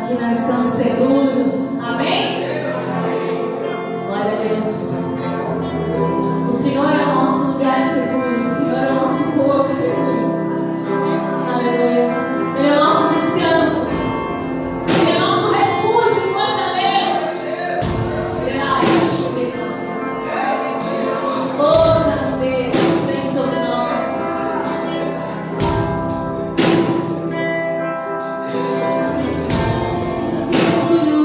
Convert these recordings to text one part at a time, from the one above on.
que nós estamos seguros. Amém? Glória a Deus. O Senhor é o nosso lugar seguro. O Senhor é o nosso porto seguro. Aleluia. Ele é o nosso descanso. Ele é o nosso refúgio quando nele. Oh, Santo Deus, vem sobre nós. Aleluia.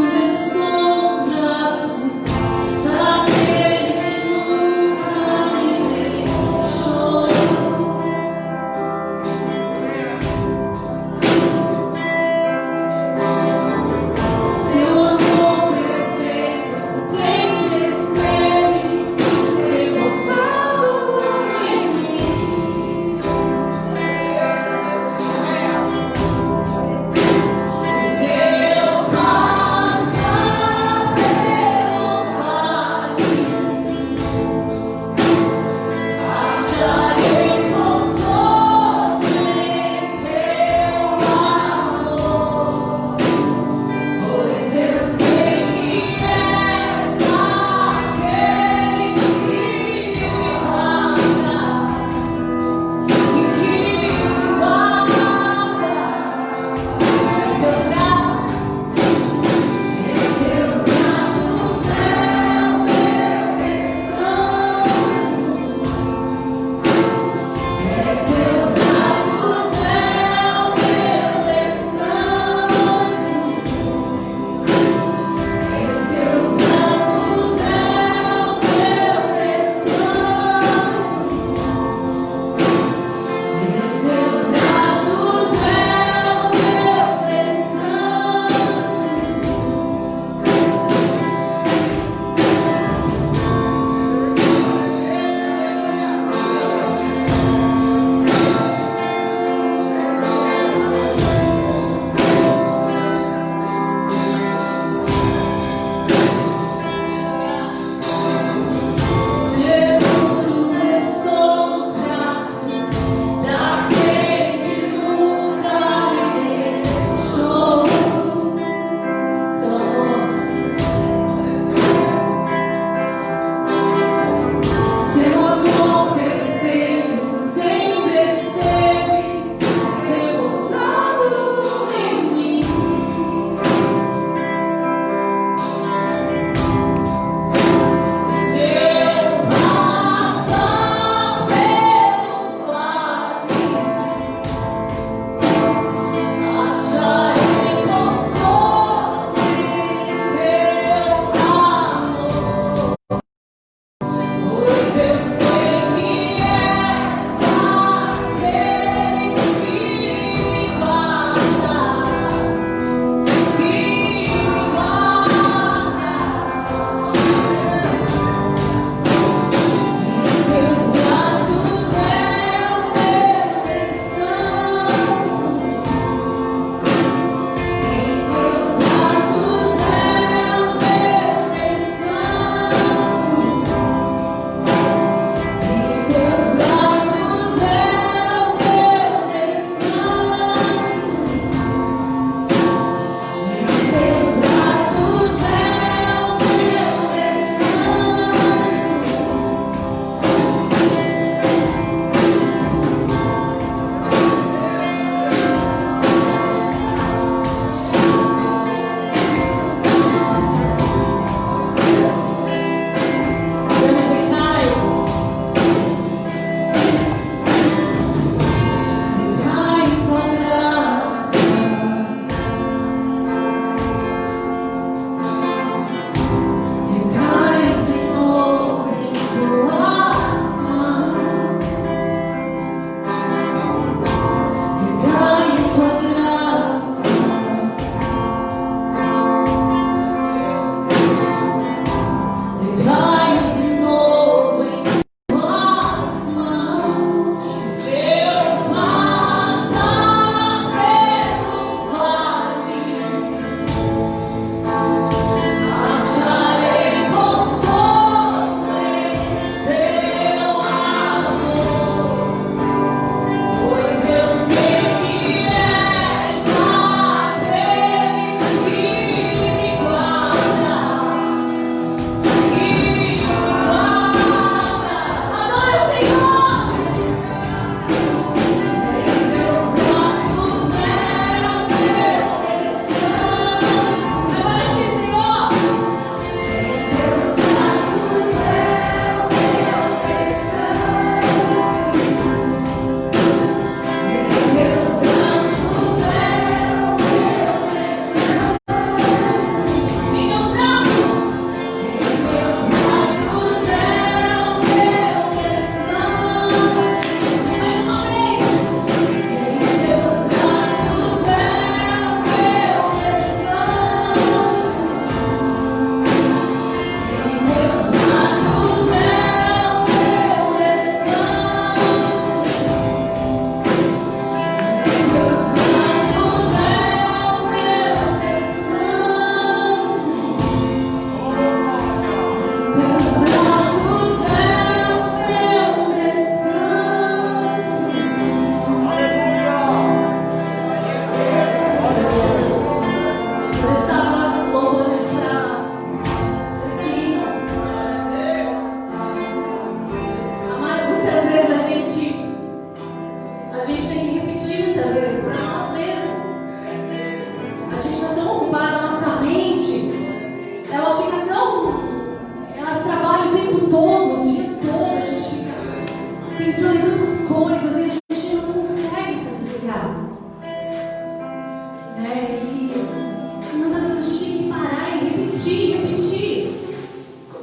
repetir, repetir.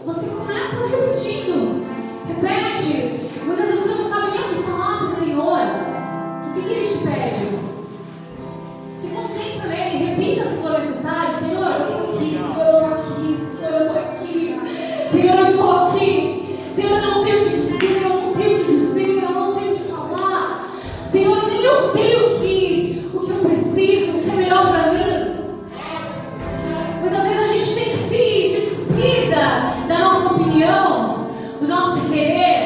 Você começa repetindo. Repete. Muitas vezes você não sabe nem o que falar para o Senhor. O que Ele te pede? Se concentra nele, repita se for necessário. Senhor, eu estou aqui. Senhor, eu estou aqui. Senhor, eu estou aqui. Senhor, eu não sei o que dizer. Eu não sei o que dizer. Eu não sei o que falar. Senhor, nem eu sei o que eu preciso, o que é melhor para mim. Muitas vezes a gente tem que se despida da nossa opinião, do nosso querer.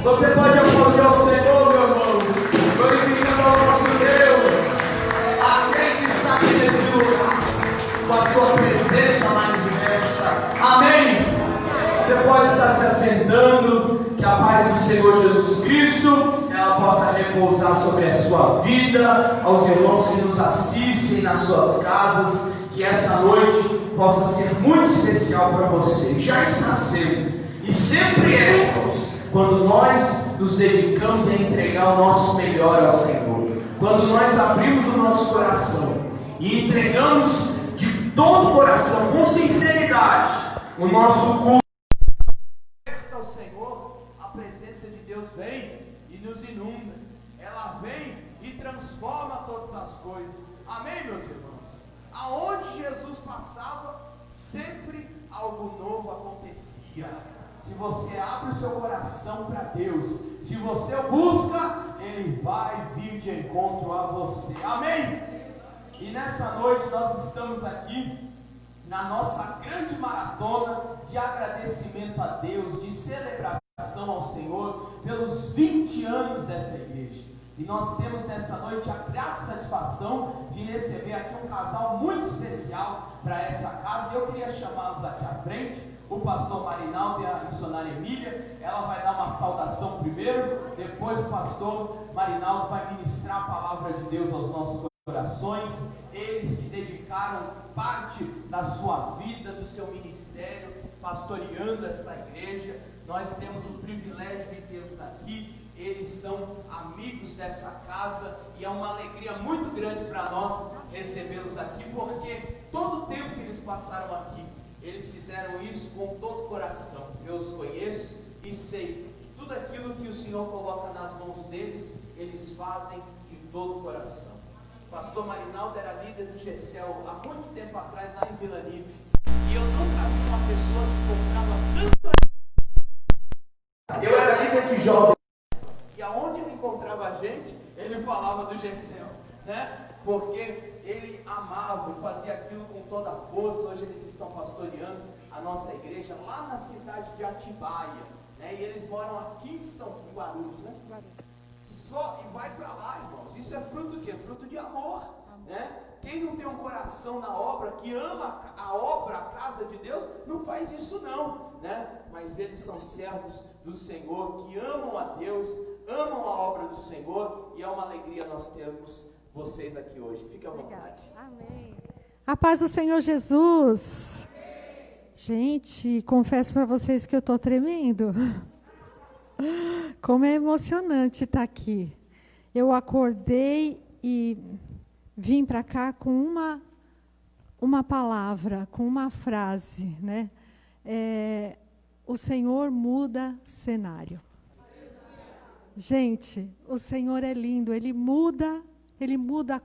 Você pode aplaudir ao Senhor, meu irmão, glorificando ao nosso Deus, aquele que está aqui nesse lugar, com a sua presença manifesta. Amém? Você pode estar se assentando, que a paz do Senhor Jesus Cristo, ela possa repousar sobre a sua vida, aos irmãos que nos assistem nas suas casas, que essa noite possa ser muito especial para você. Já está sendo, e sempre é, irmãos, quando nós nos dedicamos a entregar o nosso melhor ao Senhor, quando nós abrimos o nosso coração e entregamos de todo o coração, com sinceridade, o nosso culto ao Senhor, a presença de Deus vem e nos inunda, ela vem e transforma todas as coisas. Amém, meus irmãos? Aonde Jesus passava, sempre algo novo acontecia. Se você abre o seu coração para Deus, se você o busca, Ele vai vir de encontro a você. Amém? E nessa noite nós estamos aqui na nossa grande maratona de agradecimento a Deus, de celebração ao Senhor pelos 20 anos dessa igreja. E nós temos nessa noite a grata satisfação de receber aqui um casal muito especial para essa casa. E eu queria chamá-los aqui à frente. O pastor Marinaldo e a missionária Emília, ela vai dar uma saudação primeiro, depois o pastor Marinaldo vai ministrar a palavra de Deus aos nossos corações. Eles se dedicaram parte da sua vida, do seu ministério, pastoreando esta igreja. Nós temos o privilégio de tê-los aqui. Eles são amigos dessa casa e é uma alegria muito grande para nós recebê-los aqui, porque todo o tempo que eles passaram aqui, eles fizeram isso com todo o coração. Eu os conheço e sei que tudo aquilo que o Senhor coloca nas mãos deles, eles fazem de todo o coração. O pastor Marinaldo era líder do GECEL há muito tempo atrás, lá em Vila Nive. E eu nunca vi uma pessoa que comprava tanto. Eu era líder de jovens. E aonde ele encontrava a gente, ele falava do GECEL, né? Porque ele amava e fazia aquilo com toda a força. Hoje eles estão pastoreando a nossa igreja lá na cidade de Atibaia, né? E eles moram aqui em Guarulhos, né? E vai para lá, irmãos. Isso é fruto do quê? Fruto de amor, né? Quem não tem um coração na obra, que ama a obra, a casa de Deus, não faz isso não, né? Mas eles são servos do Senhor, que amam a Deus, amam a obra do Senhor, e é uma alegria nós termos vocês aqui hoje. Fique à vontade. Amém. A paz do Senhor Jesus. Gente, confesso para vocês que eu estou tremendo. Como é emocionante estar aqui. Eu acordei e vim para cá com uma palavra, com uma frase, né? O Senhor muda cenário. Gente, o Senhor é lindo, Ele muda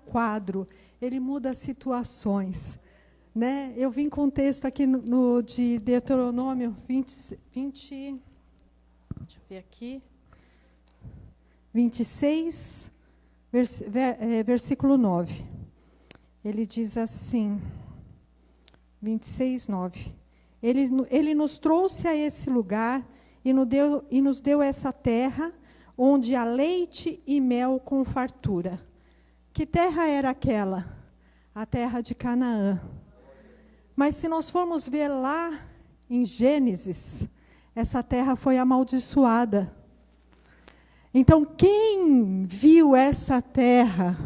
quadro, Ele muda situações. Né? Eu vim com um texto aqui de Deuteronômio 20, deixa eu ver aqui, 26, versículo 9. Ele diz assim, 26, 9. Ele nos trouxe a esse lugar e nos deu essa terra, onde há leite e mel com fartura. Que terra era aquela? A terra de Canaã. Mas se nós formos ver lá em Gênesis, essa terra foi amaldiçoada. Então, quem viu essa terra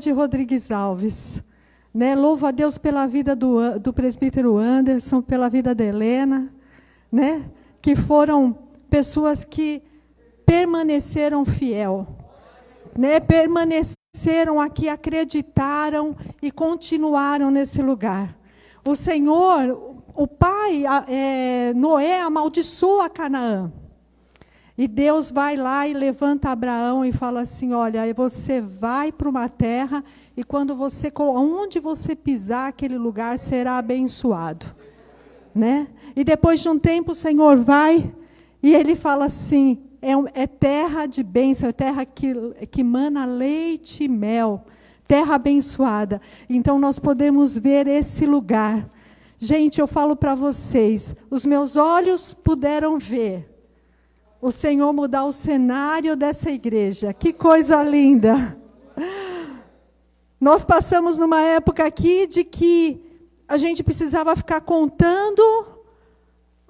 de Rodrigues Alves, né? Louvo a Deus pela vida do presbítero Anderson, pela vida da Helena, né? Que foram pessoas que permaneceram fiel, né? Permaneceram aqui, acreditaram e continuaram nesse lugar. O Senhor, o pai, Noé amaldiçoa Canaã. E Deus vai lá e levanta Abraão e fala assim, olha, você vai para uma terra e onde você pisar, aquele lugar será abençoado. Né? E depois de um tempo o Senhor vai e ele fala assim, é terra de bênção, é terra que mana leite e mel, terra abençoada. Então nós podemos ver esse lugar. Gente, eu falo para vocês, os meus olhos puderam ver o Senhor mudar o cenário dessa igreja. Que coisa linda! Nós passamos numa época aqui de que a gente precisava ficar contando,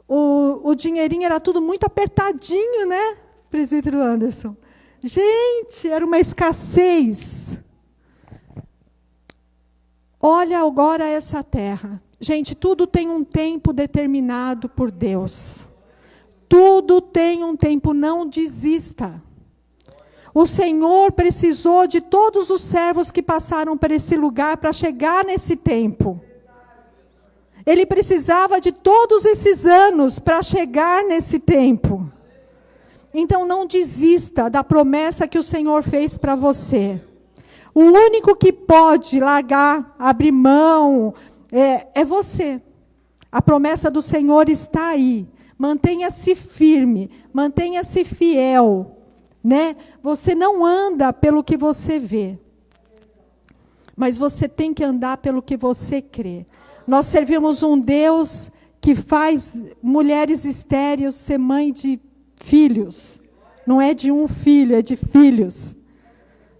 o dinheirinho era tudo muito apertadinho, né, presbítero Anderson? Gente, era uma escassez. Olha agora essa terra. Gente, tudo tem um tempo determinado por Deus. Tudo tem um tempo, não desista. O Senhor precisou de todos os servos que passaram por esse lugar para chegar nesse tempo. Ele precisava de todos esses anos para chegar nesse tempo. Então não desista da promessa que o Senhor fez para você. O único que pode largar, abrir mão, é você. A promessa do Senhor está aí. Mantenha-se firme, mantenha-se fiel, né? Você não anda pelo que você vê, mas você tem que andar pelo que você crê. Nós servimos um Deus que faz mulheres estéreis ser mãe de filhos. Não é de um filho, é de filhos.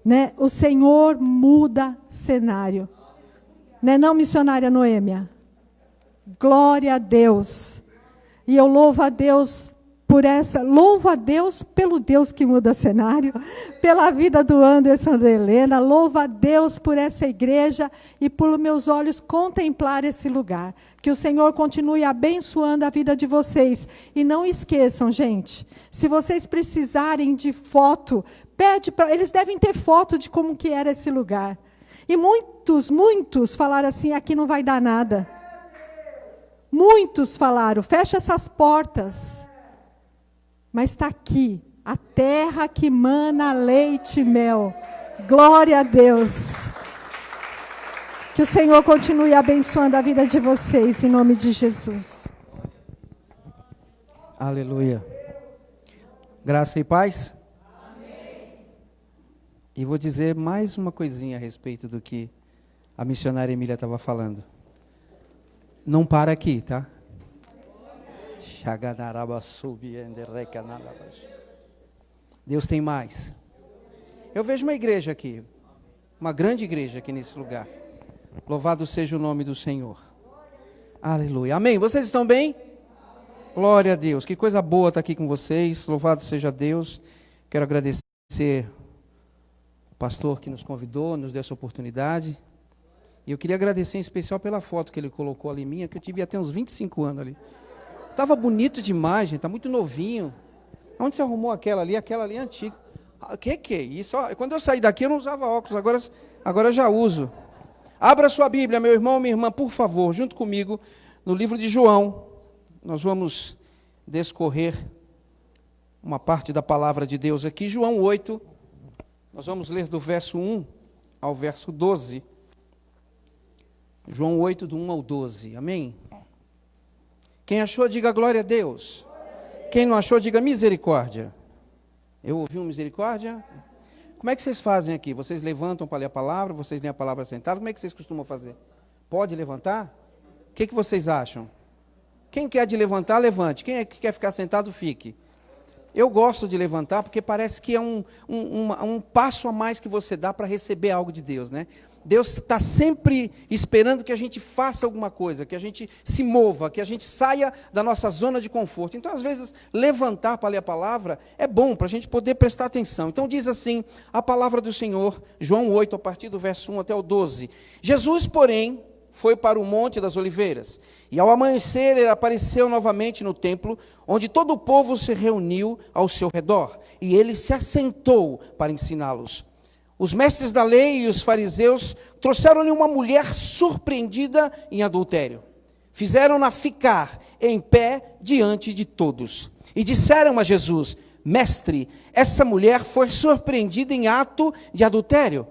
Né? O Senhor muda cenário. Não, missionária Noêmia? Glória a Deus. E eu louvo a Deus louvo a Deus pelo Deus que muda cenário, pela vida do Anderson, da Helena, louvo a Deus por essa igreja e por meus olhos contemplar esse lugar. Que o Senhor continue abençoando a vida de vocês. E não esqueçam, gente, se vocês precisarem de foto, eles devem ter foto de como que era esse lugar. E muitos falaram assim, aqui não vai dar nada. Muitos falaram, fecha essas portas. Mas está aqui, a terra que mana leite e mel. Glória a Deus. Que o Senhor continue abençoando a vida de vocês, em nome de Jesus. Aleluia. Graça e paz. Amém. E vou dizer mais uma coisinha a respeito do que a missionária Emília estava falando. não para aqui, tá? Deus tem mais. Eu vejo uma igreja aqui, uma grande igreja aqui nesse lugar. Louvado seja o nome do Senhor. Aleluia. Amém. Vocês estão bem? Glória a Deus. Que coisa boa estar aqui com vocês. Louvado seja Deus. Quero agradecer o pastor que nos convidou, nos deu essa oportunidade. E eu queria agradecer em especial pela foto que ele colocou ali minha, que eu tive até uns 25 anos ali. Estava bonito demais, gente. Está muito novinho. Onde você arrumou aquela ali? Aquela ali é antiga. Que é isso? Quando eu saí daqui eu não usava óculos, agora já uso. Abra sua Bíblia, meu irmão, minha irmã, por favor, junto comigo, no livro de João. Nós vamos discorrer uma parte da palavra de Deus aqui. João 8, nós vamos ler do verso 1 ao verso 12. João 8, do 1 ao 12, amém? Quem achou, diga glória a Deus. Quem não achou, diga misericórdia. Eu ouvi uma misericórdia? Como é que vocês fazem aqui? Vocês levantam para ler a palavra? Vocês leem a palavra sentados? Como é que vocês costumam fazer? Pode levantar? O que vocês acham? Quem quer de levantar, levante. Quem é que quer ficar sentado, fique. Eu gosto de levantar porque parece que é um passo a mais que você dá para receber algo de Deus, né? Deus está sempre esperando que a gente faça alguma coisa, que a gente se mova, que a gente saia da nossa zona de conforto. Então, às vezes, levantar para ler a palavra é bom, para a gente poder prestar atenção. Então, diz assim, a palavra do Senhor, João 8, a partir do verso 1 até o 12. Jesus, porém, foi para o Monte das Oliveiras, e ao amanhecer ele apareceu novamente no templo, onde todo o povo se reuniu ao seu redor, e ele se assentou para ensiná-los. Os mestres da lei e os fariseus trouxeram-lhe uma mulher surpreendida em adultério. Fizeram-na ficar em pé diante de todos. E disseram a Jesus, mestre, essa mulher foi surpreendida em ato de adultério.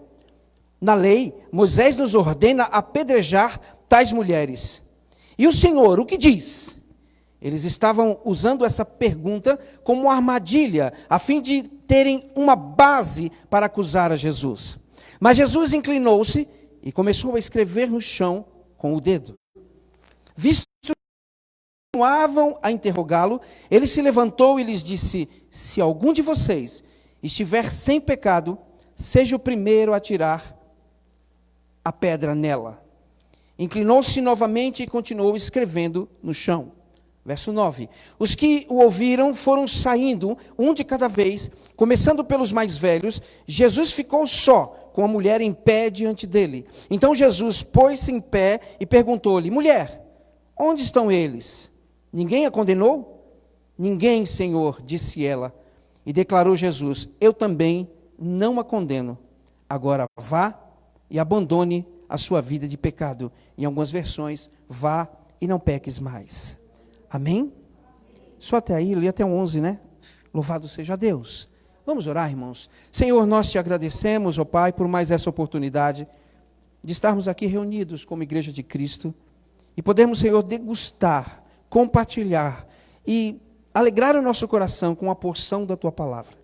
Na lei, Moisés nos ordena apedrejar tais mulheres. E o Senhor, o que diz? Eles estavam usando essa pergunta como uma armadilha, a fim de terem uma base para acusar a Jesus. Mas Jesus inclinou-se e começou a escrever no chão com o dedo. Visto que continuavam a interrogá-lo, ele se levantou e lhes disse, se algum de vocês estiver sem pecado, seja o primeiro a tirar a pedra nela. Inclinou-se novamente e continuou escrevendo no chão. Verso 9. Os que o ouviram foram saindo, um de cada vez, começando pelos mais velhos. Jesus ficou só, com a mulher em pé diante dele. Então Jesus pôs-se em pé e perguntou-lhe, mulher, onde estão eles? Ninguém a condenou? Ninguém, Senhor, disse ela. E declarou Jesus, eu também não a condeno. Agora vá e abandone a sua vida de pecado. Em algumas versões, vá e não peques mais. Amém? Só até aí, eu li até o 11, né? Louvado seja Deus. Vamos orar, irmãos. Senhor, nós te agradecemos, ó Pai, por mais essa oportunidade de estarmos aqui reunidos como Igreja de Cristo e podermos, Senhor, degustar, compartilhar e alegrar o nosso coração com a porção da Tua palavra.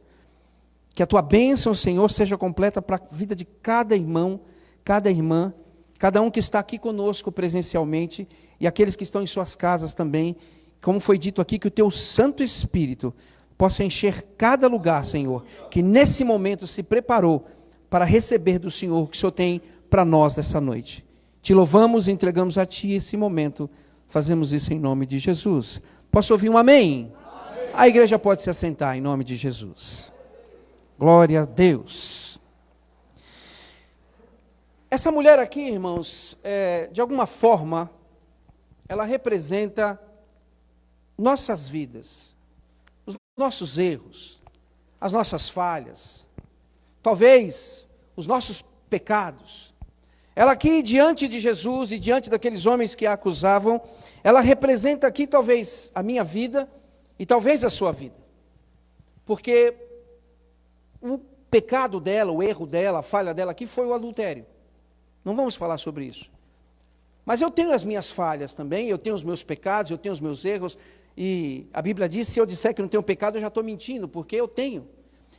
Que a Tua bênção, Senhor, seja completa para a vida de cada irmão, cada irmã, cada um que está aqui conosco presencialmente e aqueles que estão em suas casas também, como foi dito aqui, que o Teu Santo Espírito possa encher cada lugar, Senhor, que nesse momento se preparou para receber do Senhor o que o Senhor tem para nós nessa noite. Te louvamos e entregamos a Ti esse momento, fazemos isso em nome de Jesus. Posso ouvir um amém? Amém. A igreja pode se assentar em nome de Jesus. Glória a Deus. Essa mulher aqui, irmãos, de alguma forma, ela representa nossas vidas, os nossos erros, as nossas falhas, talvez os nossos pecados. Ela aqui, diante de Jesus e diante daqueles homens que a acusavam, ela representa aqui talvez a minha vida e talvez a sua vida. Porque o pecado dela, o erro dela, a falha dela aqui foi o adultério. Não vamos falar sobre isso. Mas eu tenho as minhas falhas também, eu tenho os meus pecados, eu tenho os meus erros. E a Bíblia diz, se eu disser que não tenho pecado, eu já estou mentindo, porque eu tenho.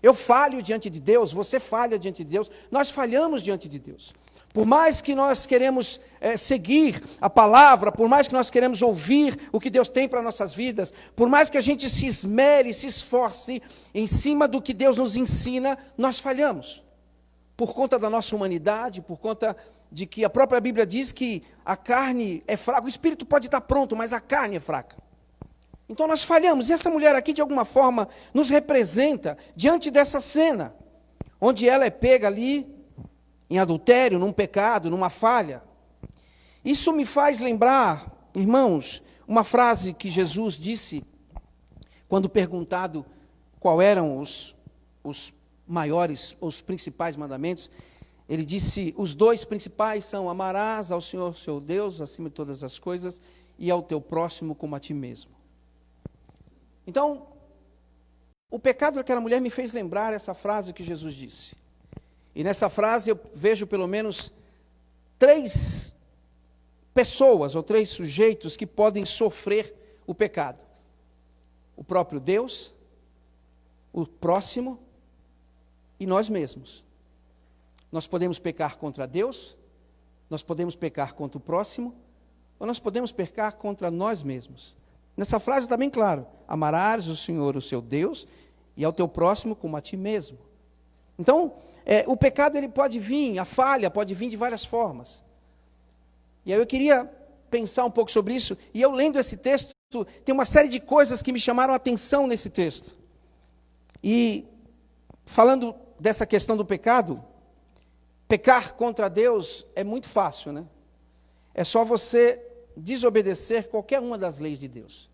Eu falho diante de Deus, você falha diante de Deus, nós falhamos diante de Deus. Por mais que nós queremos seguir a palavra, por mais que nós queremos ouvir o que Deus tem para nossas vidas, por mais que a gente se esmere, se esforce em cima do que Deus nos ensina, nós falhamos. Por conta da nossa humanidade, por conta de que a própria Bíblia diz que a carne é fraca, o espírito pode estar pronto, mas a carne é fraca. Então nós falhamos, e essa mulher aqui de alguma forma nos representa diante dessa cena, onde ela é pega ali, em adultério, num pecado, numa falha. Isso me faz lembrar, irmãos, uma frase que Jesus disse, quando perguntado qual eram os maiores, os principais mandamentos, ele disse, os 2 principais são, amarás ao Senhor, seu Deus, acima de todas as coisas, e ao teu próximo como a ti mesmo. Então, o pecado daquela mulher me fez lembrar essa frase que Jesus disse. E nessa frase eu vejo pelo menos 3 pessoas ou 3 sujeitos que podem sofrer o pecado. O próprio Deus, o próximo e nós mesmos. Nós podemos pecar contra Deus, nós podemos pecar contra o próximo, ou nós podemos pecar contra nós mesmos. Nessa frase está bem claro, amarás o Senhor, o seu Deus, e ao teu próximo como a ti mesmo. Então, o pecado ele pode vir, a falha pode vir de várias formas. E aí eu queria pensar um pouco sobre isso, e eu lendo esse texto, tem uma série de coisas que me chamaram a atenção nesse texto. E falando dessa questão do pecado, pecar contra Deus é muito fácil, né? É só você desobedecer qualquer uma das leis de Deus.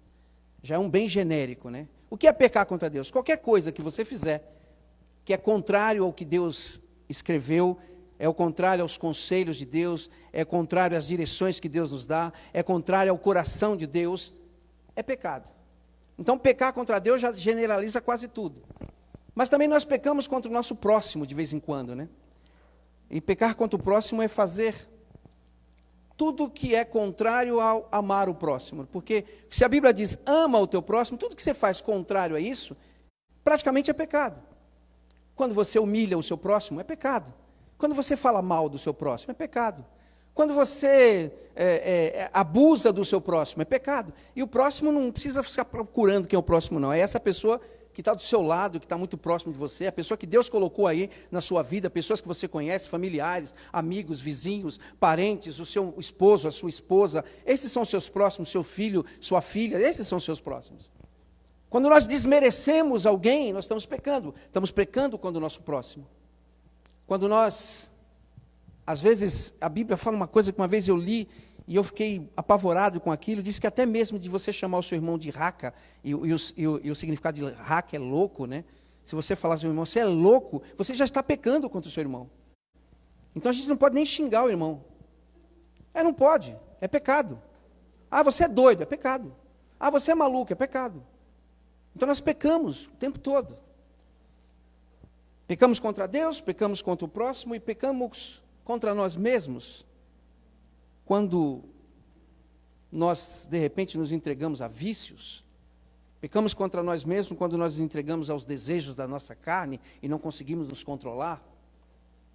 Já é um bem genérico, né? O que é pecar contra Deus? Qualquer coisa que você fizer que é contrário ao que Deus escreveu, é o contrário aos conselhos de Deus, é contrário às direções que Deus nos dá, é contrário ao coração de Deus, é pecado. Então, pecar contra Deus já generaliza quase tudo. Mas também nós pecamos contra o nosso próximo de vez em quando, né? E pecar contra o próximo é fazer tudo que é contrário ao amar o próximo. Porque se a Bíblia diz, ama o teu próximo, tudo que você faz contrário a isso, praticamente é pecado. Quando você humilha o seu próximo, é pecado. Quando você fala mal do seu próximo, é pecado. Quando você abusa do seu próximo, é pecado. E o próximo não precisa ficar procurando quem é o próximo, não. É essa pessoa que está do seu lado, que está muito próximo de você, a pessoa que Deus colocou aí na sua vida, pessoas que você conhece, familiares, amigos, vizinhos, parentes, o seu esposo, a sua esposa. Esses são os seus próximos, seu filho, sua filha, esses são os seus próximos. Quando nós desmerecemos alguém, nós estamos pecando contra o nosso próximo. Quando nós, às vezes, a Bíblia fala uma coisa que uma vez eu li, e eu fiquei apavorado com aquilo, diz que até mesmo de você chamar o seu irmão de raca, e o significado de raca é louco, né? Se você falar ao seu irmão, você é louco, você já está pecando contra o seu irmão. Então a gente não pode nem xingar o irmão. Não pode, é pecado. Ah, você é doido, é pecado. Ah, você é maluco, é pecado. Então nós pecamos o tempo todo. Pecamos contra Deus, pecamos contra o próximo e pecamos contra nós mesmos. Quando nós, de repente, nos entregamos a vícios, pecamos contra nós mesmos quando nós nos entregamos aos desejos da nossa carne e não conseguimos nos controlar.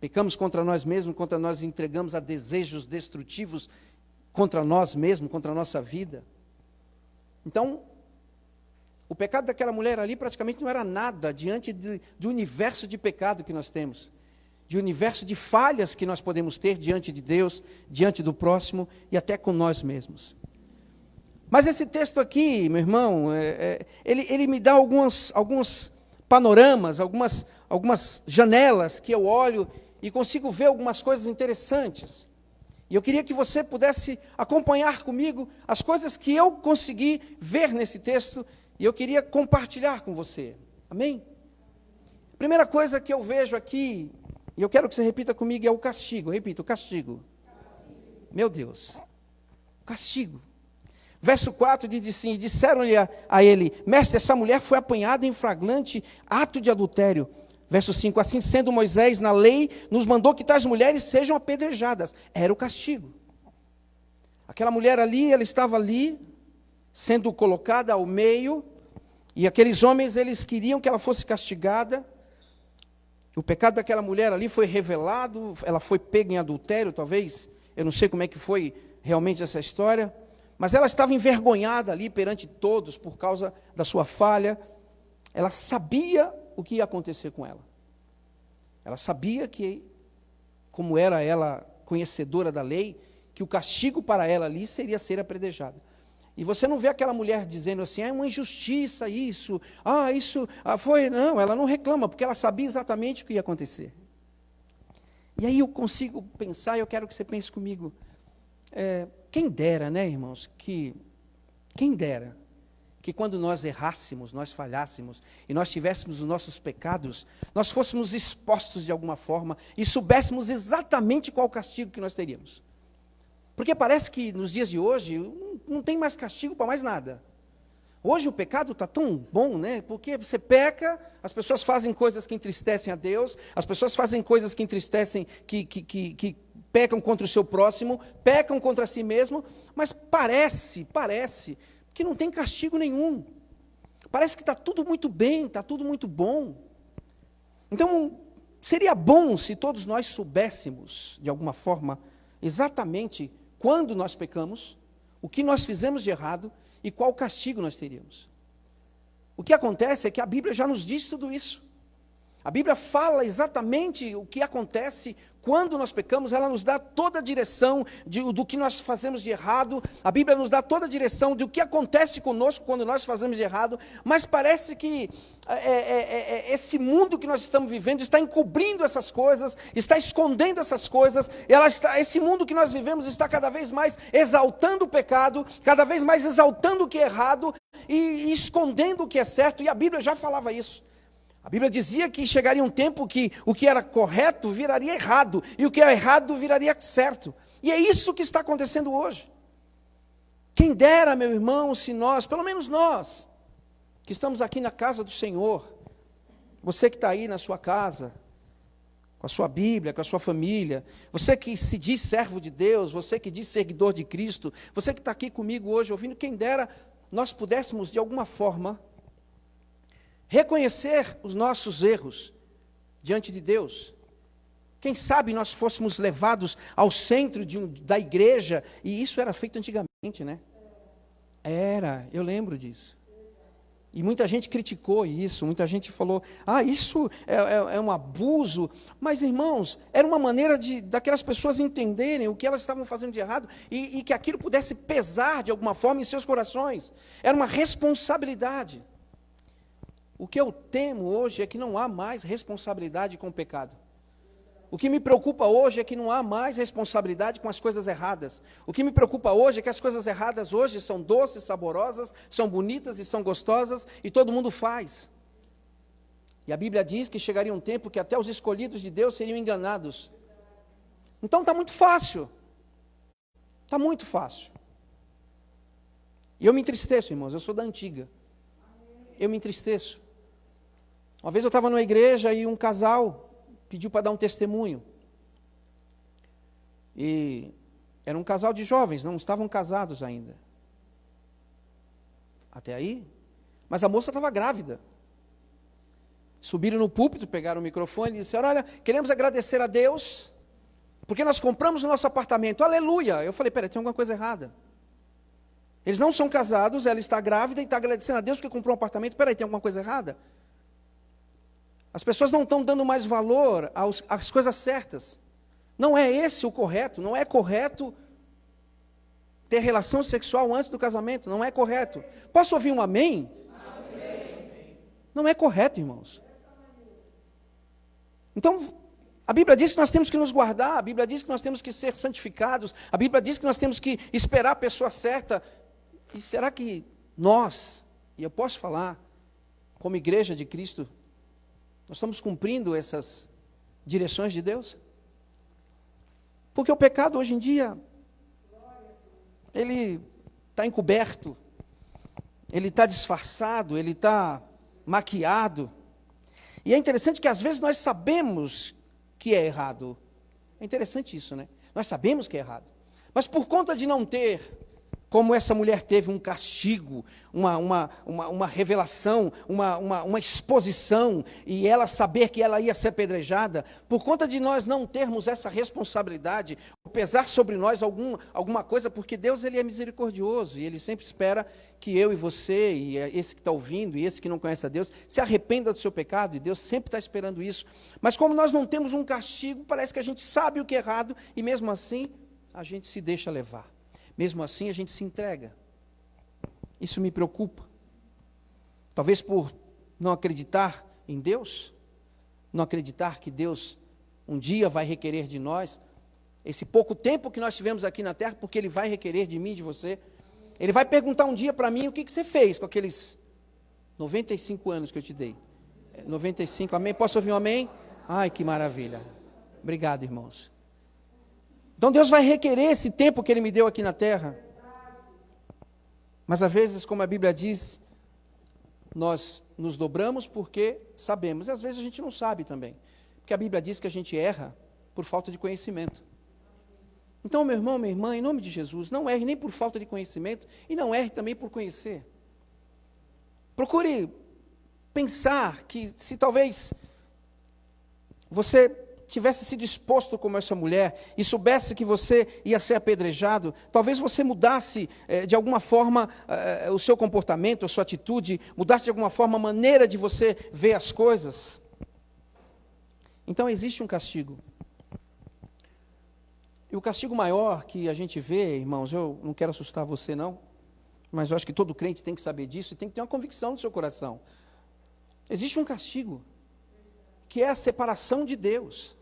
Pecamos contra nós mesmos quando nós nos entregamos a desejos destrutivos contra nós mesmos, contra a nossa vida. Então, o pecado daquela mulher ali praticamente não era nada diante do universo de pecado que nós temos, de universo de falhas que nós podemos ter diante de Deus, diante do próximo e até com nós mesmos. Mas esse texto aqui, meu irmão, ele me dá alguns panoramas, algumas janelas que eu olho e consigo ver algumas coisas interessantes. E eu queria que você pudesse acompanhar comigo as coisas que eu consegui ver nesse texto e eu queria compartilhar com você. Amém? A primeira coisa que eu vejo aqui, e eu quero que você repita comigo, é o castigo. Repita, o castigo. Meu Deus. Castigo. Verso 4 diz assim, disseram-lhe a ele, mestre, essa mulher foi apanhada em flagrante ato de adultério. Verso 5, assim sendo Moisés na lei, nos mandou que tais mulheres sejam apedrejadas. Era o castigo. Aquela mulher ali, ela estava ali, sendo colocada ao meio, e aqueles homens, eles queriam que ela fosse castigada. O pecado daquela mulher ali foi revelado, ela foi pega em adultério, talvez. Eu não sei como é que foi realmente essa história. Mas ela estava envergonhada ali perante todos por causa da sua falha. Ela sabia o que ia acontecer com ela. Ela sabia que, como era ela conhecedora da lei, que o castigo para ela ali seria ser apedrejada. E você não vê aquela mulher dizendo assim, é uma injustiça isso, foi... Não, ela não reclama, porque ela sabia exatamente o que ia acontecer. E aí eu consigo pensar, e eu quero que você pense comigo, quem dera, né, irmãos, quem dera, que quando nós errássemos, nós falhássemos, e nós tivéssemos os nossos pecados, nós fôssemos expostos de alguma forma, e soubéssemos exatamente qual o castigo que nós teríamos. Porque parece que nos dias de hoje não tem mais castigo para mais nada. Hoje o pecado está tão bom, né? Porque você peca, as pessoas fazem coisas que entristecem a Deus, as pessoas fazem coisas que entristecem, que pecam contra o seu próximo, pecam contra si mesmo, mas parece que não tem castigo nenhum. Parece que está tudo muito bem, está tudo muito bom. Então, seria bom se todos nós soubéssemos, de alguma forma, exatamente quando nós pecamos, o que nós fizemos de errado e qual castigo nós teríamos. O que acontece é que a Bíblia já nos diz tudo isso. A Bíblia fala exatamente o que acontece quando nós pecamos, ela nos dá toda a direção do que nós fazemos de errado, a Bíblia nos dá toda a direção do que acontece conosco quando nós fazemos de errado, mas parece que esse mundo que nós estamos vivendo está encobrindo essas coisas, está escondendo essas coisas, esse mundo que nós vivemos está cada vez mais exaltando o pecado, cada vez mais exaltando o que é errado e escondendo o que é certo, e a Bíblia já falava isso. A Bíblia dizia que chegaria um tempo que o que era correto viraria errado, e o que é errado viraria certo. E é isso que está acontecendo hoje. Quem dera, meu irmão, se nós, pelo menos nós, que estamos aqui na casa do Senhor, você que está aí na sua casa, com a sua Bíblia, com a sua família, você que se diz servo de Deus, você que diz seguidor de Cristo, você que está aqui comigo hoje ouvindo, quem dera nós pudéssemos de alguma forma reconhecer os nossos erros diante de Deus. Quem sabe nós fôssemos levados ao centro da igreja, e isso era feito antigamente, né? Eu lembro disso. E muita gente criticou isso, muita gente falou, isso é um abuso. Mas, irmãos, era uma maneira daquelas pessoas entenderem o que elas estavam fazendo de errado, e que aquilo pudesse pesar de alguma forma em seus corações. Era uma responsabilidade. O que eu temo hoje é que não há mais responsabilidade com o pecado. O que me preocupa hoje é que não há mais responsabilidade com as coisas erradas. O que me preocupa hoje é que as coisas erradas hoje são doces, saborosas, são bonitas e são gostosas, e todo mundo faz. E a Bíblia diz que chegaria um tempo que até os escolhidos de Deus seriam enganados. Então está muito fácil. Está muito fácil. E eu me entristeço, irmãos, eu sou da antiga. Eu me entristeço. Uma vez eu estava numa igreja e um casal pediu para dar um testemunho. E era um casal de jovens, não estavam casados ainda. Até aí. Mas a moça estava grávida. Subiram no púlpito, pegaram o microfone e disseram, olha, queremos agradecer a Deus, porque nós compramos o nosso apartamento. Aleluia! Eu falei, peraí, tem alguma coisa errada. Eles não são casados, ela está grávida e está agradecendo a Deus porque comprou um apartamento. Peraí, tem alguma coisa errada? As pessoas não estão dando mais valor às coisas certas. Não é esse o correto, não é correto ter relação sexual antes do casamento, não é correto. Posso ouvir um amém? Amém. Não é correto, irmãos. Então, a Bíblia diz que nós temos que nos guardar, a Bíblia diz que nós temos que ser santificados, a Bíblia diz que nós temos que esperar a pessoa certa. E será que nós, e eu posso falar, como igreja de Cristo, nós estamos cumprindo essas direções de Deus? Porque o pecado hoje em dia, ele está encoberto, ele está disfarçado, ele está maquiado. E é interessante que às vezes nós sabemos que é errado. É interessante isso, né? Nós sabemos que é errado. Mas por conta de não ter como essa mulher teve um castigo, uma revelação, uma exposição, e ela saber que ela ia ser apedrejada, por conta de nós não termos essa responsabilidade, pesar sobre nós alguma coisa, porque Deus ele é misericordioso, e Ele sempre espera que eu e você, e esse que está ouvindo, e esse que não conhece a Deus, se arrependa do seu pecado, e Deus sempre está esperando isso. Mas como nós não temos um castigo, parece que a gente sabe o que é errado, e mesmo assim, a gente se deixa levar. Mesmo assim, a gente se entrega. Isso me preocupa. Talvez por não acreditar em Deus, não acreditar que Deus um dia vai requerer de nós esse pouco tempo que nós tivemos aqui na terra, porque Ele vai requerer de mim e de você. Ele vai perguntar um dia para mim o que você fez com aqueles 95 anos que eu te dei. 95, amém? Posso ouvir um amém? Ai, que maravilha. Obrigado, irmãos. Então Deus vai requerer esse tempo que Ele me deu aqui na terra. Mas às vezes, como a Bíblia diz, nós nos dobramos porque sabemos. E às vezes a gente não sabe também. Porque a Bíblia diz que a gente erra por falta de conhecimento. Então, meu irmão, minha irmã, em nome de Jesus, não erre nem por falta de conhecimento e não erre também por conhecer. Procure pensar que se talvez você tivesse sido exposto como essa mulher e soubesse que você ia ser apedrejado, talvez você mudasse de alguma forma o seu comportamento, a sua atitude, mudasse de alguma forma a maneira de você ver as coisas. Então existe um castigo. E o castigo maior que a gente vê, irmãos, eu não quero assustar você não, mas eu acho que todo crente tem que saber disso e tem que ter uma convicção no seu coração. Existe um castigo, que é a separação de Deus.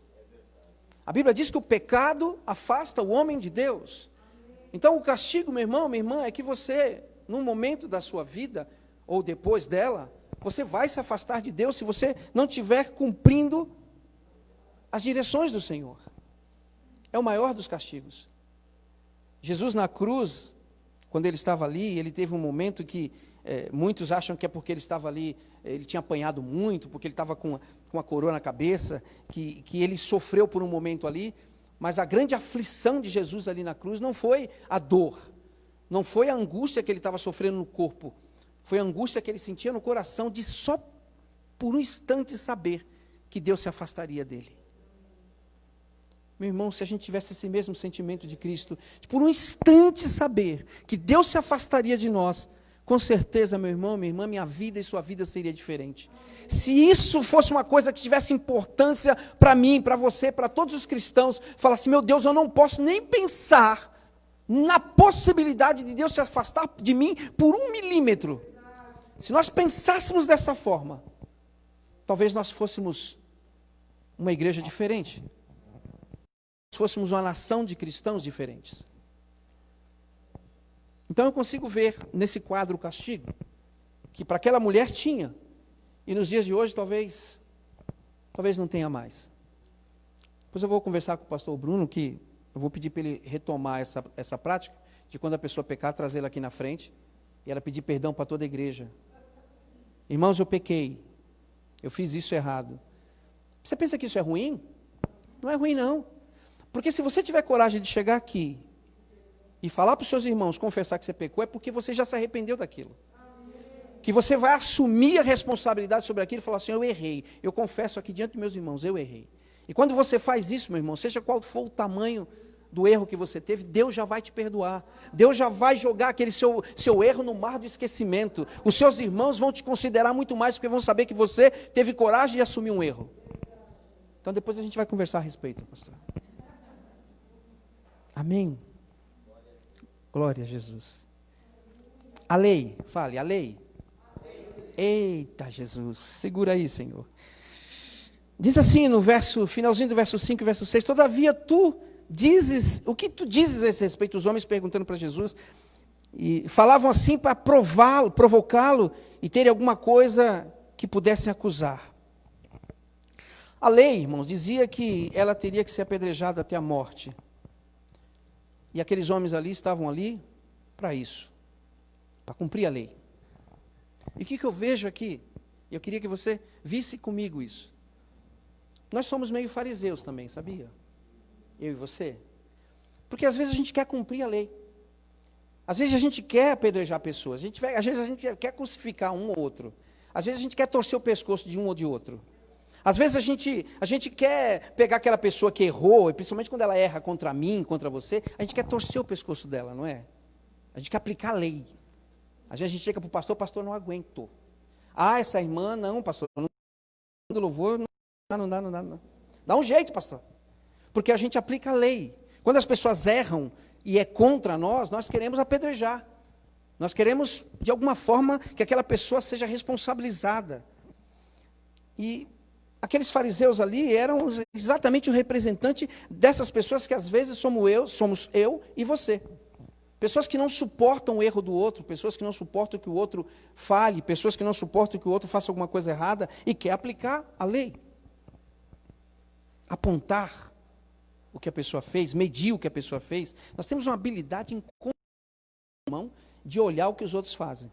A Bíblia diz que o pecado afasta o homem de Deus. Então o castigo, meu irmão, minha irmã, é que você, num momento da sua vida, ou depois dela, você vai se afastar de Deus se você não estiver cumprindo as direções do Senhor. É o maior dos castigos. Jesus na cruz, quando Ele estava ali, Ele teve um momento que muitos acham que é porque Ele estava ali, Ele tinha apanhado muito, porque Ele estava com a coroa na cabeça, que Ele sofreu por um momento ali, mas a grande aflição de Jesus ali na cruz não foi a dor, não foi a angústia que Ele estava sofrendo no corpo, foi a angústia que Ele sentia no coração de só por um instante saber que Deus se afastaria dele. Meu irmão, se a gente tivesse esse mesmo sentimento de Cristo, de por um instante saber que Deus se afastaria de nós, com certeza, meu irmão, minha irmã, minha vida e sua vida seria diferente. Se isso fosse uma coisa que tivesse importância para mim, para você, para todos os cristãos, falar assim, meu Deus, eu não posso nem pensar na possibilidade de Deus se afastar de mim por 1 milímetro. Se nós pensássemos dessa forma, talvez nós fôssemos uma igreja diferente. Fôssemos uma nação de cristãos diferentes. Então eu consigo ver nesse quadro o castigo, que para aquela mulher tinha, e nos dias de hoje talvez não tenha mais. Depois eu vou conversar com o pastor Bruno, que eu vou pedir para ele retomar essa prática, de quando a pessoa pecar, trazê-la aqui na frente, e ela pedir perdão para toda a igreja. Irmãos, eu pequei, eu fiz isso errado. Você pensa que isso é ruim? Não é ruim não. Porque se você tiver coragem de chegar aqui e falar para os seus irmãos, confessar que você pecou, é porque você já se arrependeu daquilo. Que você vai assumir a responsabilidade sobre aquilo e falar assim, eu errei. Eu confesso aqui diante dos meus irmãos, eu errei. E quando você faz isso, meu irmão, seja qual for o tamanho do erro que você teve, Deus já vai te perdoar. Deus já vai jogar aquele seu erro no mar do esquecimento. Os seus irmãos vão te considerar muito mais, porque vão saber que você teve coragem de assumir um erro. Então depois a gente vai conversar a respeito, pastor. Amém? Glória a Jesus. A lei, fale, a lei. Eita, Jesus, segura aí, Senhor. Diz assim no finalzinho do verso 5 e verso 6, todavia tu dizes, o que tu dizes a esse respeito? Os homens perguntando para Jesus, e falavam assim para provocá-lo e terem alguma coisa que pudessem acusar. A lei, irmãos, dizia que ela teria que ser apedrejada até a morte. E aqueles homens ali estavam ali para isso, para cumprir a lei. E o que eu vejo aqui? Eu queria que você visse comigo isso. Nós somos meio fariseus também, sabia? Eu e você. Porque às vezes a gente quer cumprir a lei. Às vezes a gente quer apedrejar pessoas, às vezes a gente quer crucificar um ou outro. Às vezes a gente quer torcer o pescoço de um ou de outro. Às vezes a gente quer pegar aquela pessoa que errou, e principalmente quando ela erra contra mim, contra você, a gente quer torcer o pescoço dela, não é? A gente quer aplicar a lei. Às vezes a gente chega para o pastor não aguento. Ah, essa irmã, não, pastor, não do louvor, não dá. Dá um jeito, pastor. Porque a gente aplica a lei. Quando as pessoas erram e é contra nós queremos apedrejar. Nós queremos, de alguma forma, que aquela pessoa seja responsabilizada. E aqueles fariseus ali eram exatamente o representante dessas pessoas que às vezes somos eu e você. Pessoas que não suportam o erro do outro, pessoas que não suportam que o outro fale, pessoas que não suportam que o outro faça alguma coisa errada e quer aplicar a lei. Apontar o que a pessoa fez, medir o que a pessoa fez. Nós temos uma habilidade em comum de olhar o que os outros fazem.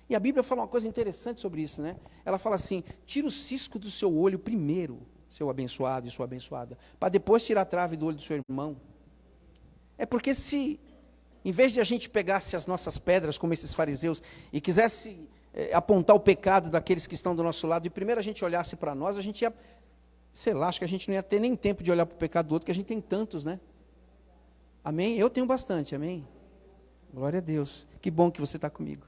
E a Bíblia fala uma coisa interessante sobre isso, né? Ela fala assim: tira o cisco do seu olho primeiro, seu abençoado e sua abençoada, para depois tirar a trave do olho do seu irmão. É porque se, em vez de a gente pegasse as nossas pedras, como esses fariseus, e quisesse apontar o pecado daqueles que estão do nosso lado, e primeiro a gente olhasse para nós, a gente ia, sei lá, acho que a gente não ia ter nem tempo de olhar para o pecado do outro, porque a gente tem tantos, né? Amém? Eu tenho bastante, amém? Glória a Deus. Que bom que você está comigo.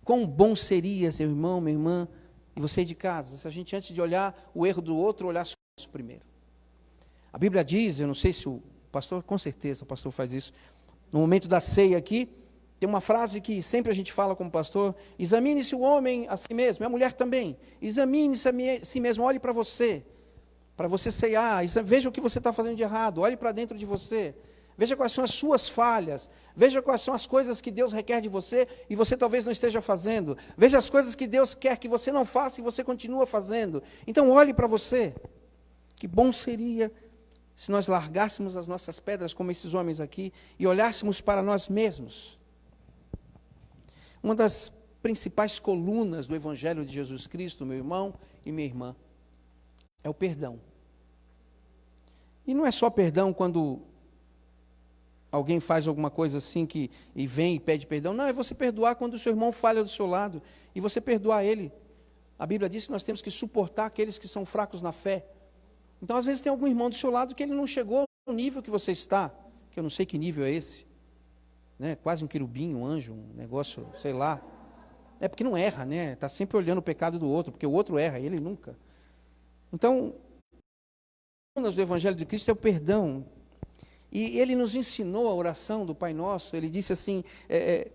Quão bom seria, seu irmão, minha irmã, e você de casa, se a gente, antes de olhar o erro do outro, olhasse o nosso primeiro. A Bíblia diz, eu não sei se o pastor, com certeza o pastor faz isso, no momento da ceia aqui, tem uma frase que sempre a gente fala como pastor: examine-se o homem a si mesmo, e a mulher também, examine-se a si mesmo, olhe para você ceiar, veja o que você está fazendo de errado, olhe para dentro de você, veja quais são as suas falhas, veja quais são as coisas que Deus requer de você e você talvez não esteja fazendo, veja as coisas que Deus quer que você não faça e você continua fazendo. Então olhe para você. Que bom seria se nós largássemos as nossas pedras como esses homens aqui e olhássemos para nós mesmos. Uma das principais colunas do Evangelho de Jesus Cristo, meu irmão e minha irmã, é o perdão. E não é só perdão quando alguém faz alguma coisa assim e vem e pede perdão. Não, é você perdoar quando o seu irmão falha do seu lado e você perdoar ele. A Bíblia diz que nós temos que suportar aqueles que são fracos na fé. Então, às vezes, tem algum irmão do seu lado que ele não chegou no nível que você está, que eu não sei que nível é esse, né? Quase um querubim, um anjo, um negócio, sei lá. É porque não erra, né? Está sempre olhando o pecado do outro, porque o outro erra, ele nunca. Então, uma das do Evangelho de Cristo é o perdão. E ele nos ensinou a oração do Pai Nosso. Ele disse assim: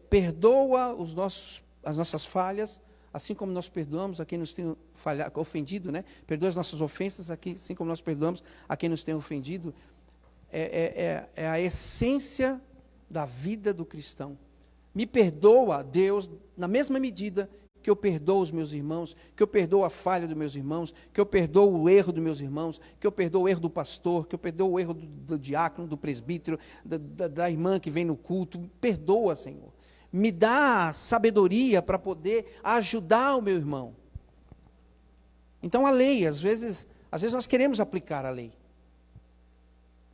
perdoa as nossas falhas, assim como nós perdoamos a quem nos tem ofendido, né? Perdoa as nossas ofensas, assim como nós perdoamos a quem nos tem ofendido. É a essência da vida do cristão. Me perdoa, Deus, na mesma medida que eu perdoo os meus irmãos, que eu perdoo a falha dos meus irmãos, que eu perdoo o erro dos meus irmãos, que eu perdoo o erro do pastor, que eu perdoo o erro do diácono, do presbítero, da irmã que vem no culto. Perdoa, Senhor. Me dá sabedoria para poder ajudar o meu irmão. Então a lei, às vezes nós queremos aplicar a lei.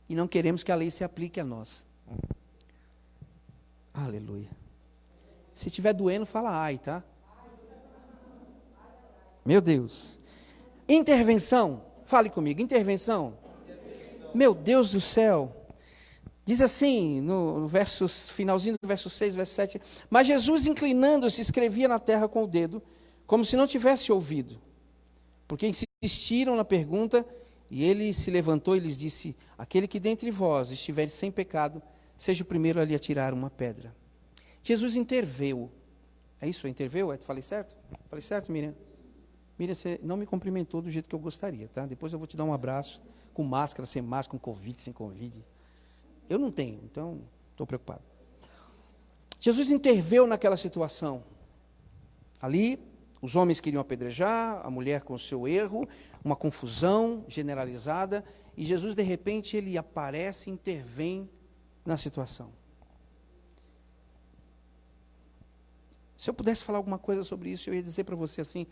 E não queremos que a lei se aplique a nós. Aleluia. Se estiver doendo, fala ai, tá? Meu Deus. Intervenção. Fale comigo, intervenção. Meu Deus do céu. Diz assim, no finalzinho do verso 6, verso 7. Mas Jesus, inclinando-se, escrevia na terra com o dedo, como se não tivesse ouvido. Porque insistiram na pergunta, e ele se levantou e lhes disse: aquele que dentre vós estiver sem pecado, seja o primeiro a lhe atirar uma pedra. Jesus interveio. É isso? Interveio? Falei certo? Falei certo, Miriam? Miriam, você não me cumprimentou do jeito que eu gostaria, tá? Depois eu vou te dar um abraço, com máscara, sem máscara, com Covid, sem Covid. Eu não tenho, então estou preocupado. Jesus interveio naquela situação. Ali, os homens queriam apedrejar, a mulher com o seu erro, uma confusão generalizada, e Jesus, de repente, ele aparece e intervém na situação. Se eu pudesse falar alguma coisa sobre isso, eu ia dizer para você assim,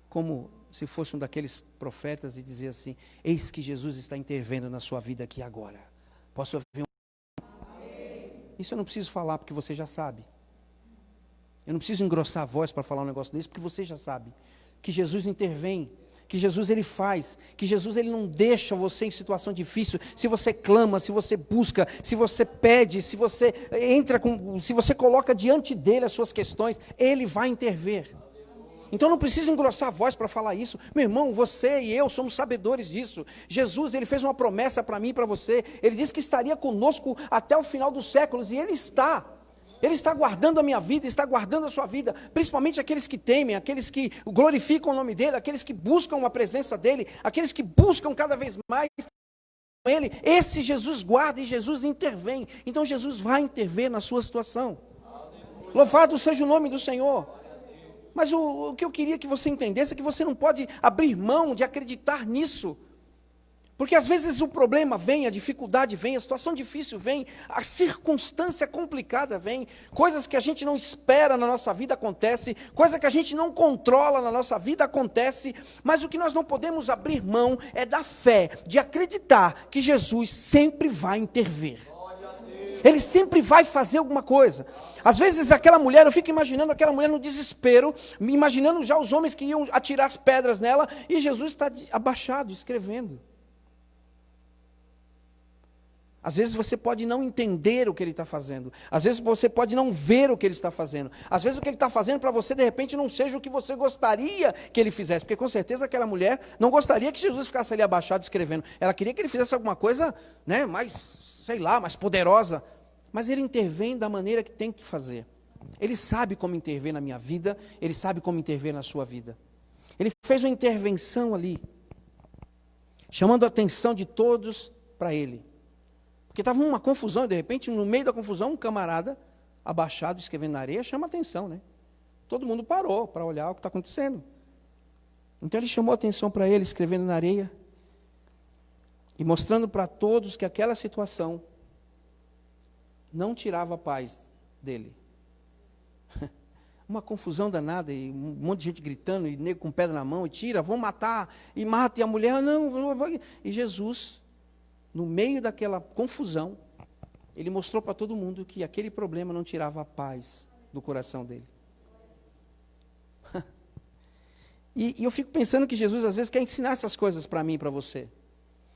como se fosse um daqueles profetas, e dizer assim: eis que Jesus está intervendo na sua vida aqui agora. Posso ouvir um... Isso eu não preciso falar, porque você já sabe. Eu não preciso engrossar a voz para falar um negócio desse, porque você já sabe. Que Jesus intervém, que Jesus ele faz, que Jesus ele não deixa você em situação difícil. Se você clama, se você busca, se você pede, se você se você coloca diante dele as suas questões, ele vai intervir. Então não precisa engrossar a voz para falar isso. Meu irmão, você e eu somos sabedores disso. Jesus, ele fez uma promessa para mim e para você. Ele disse que estaria conosco até o final dos séculos, e ele está. Ele está guardando a minha vida, está guardando a sua vida, principalmente aqueles que temem, aqueles que glorificam o nome dele, aqueles que buscam a presença dele, aqueles que buscam cada vez mais ele. Esse Jesus guarda e Jesus intervém. Então Jesus vai intervir na sua situação. Louvado seja o nome do Senhor. Mas o que eu queria que você entendesse é que você não pode abrir mão de acreditar nisso. Porque às vezes o problema vem, a dificuldade vem, a situação difícil vem, a circunstância complicada vem, coisas que a gente não espera na nossa vida acontece, coisa que a gente não controla na nossa vida acontece, mas o que nós não podemos abrir mão é da fé, de acreditar que Jesus sempre vai intervir. Ele sempre vai fazer alguma coisa. Às vezes aquela mulher, eu fico imaginando aquela mulher no desespero, me imaginando já os homens que iam atirar as pedras nela, e Jesus está abaixado, escrevendo. Às vezes você pode não entender o que ele está fazendo. Às vezes você pode não ver o que ele está fazendo. Às vezes o que ele está fazendo para você, de repente, não seja o que você gostaria que ele fizesse. Porque com certeza aquela mulher não gostaria que Jesus ficasse ali abaixado escrevendo. Ela queria que ele fizesse alguma coisa, né, mais, sei lá, mais poderosa. Mas ele intervém da maneira que tem que fazer. Ele sabe como intervir na minha vida. Ele sabe como intervir na sua vida. Ele fez uma intervenção ali, chamando a atenção de todos para ele. Porque estava uma confusão, e de repente, no meio da confusão, um camarada abaixado, escrevendo na areia, chama a atenção, né? Todo mundo parou para olhar o que está acontecendo. Então ele chamou a atenção para ele, escrevendo na areia, e mostrando para todos que aquela situação não tirava a paz dele. Uma confusão danada, e um monte de gente gritando, e nego com pedra na mão, e tira, vão matar, e mata, e a mulher, não vai. E Jesus, no meio daquela confusão, ele mostrou para todo mundo que aquele problema não tirava a paz do coração dele. E eu fico pensando que Jesus às vezes quer ensinar essas coisas para mim e para você.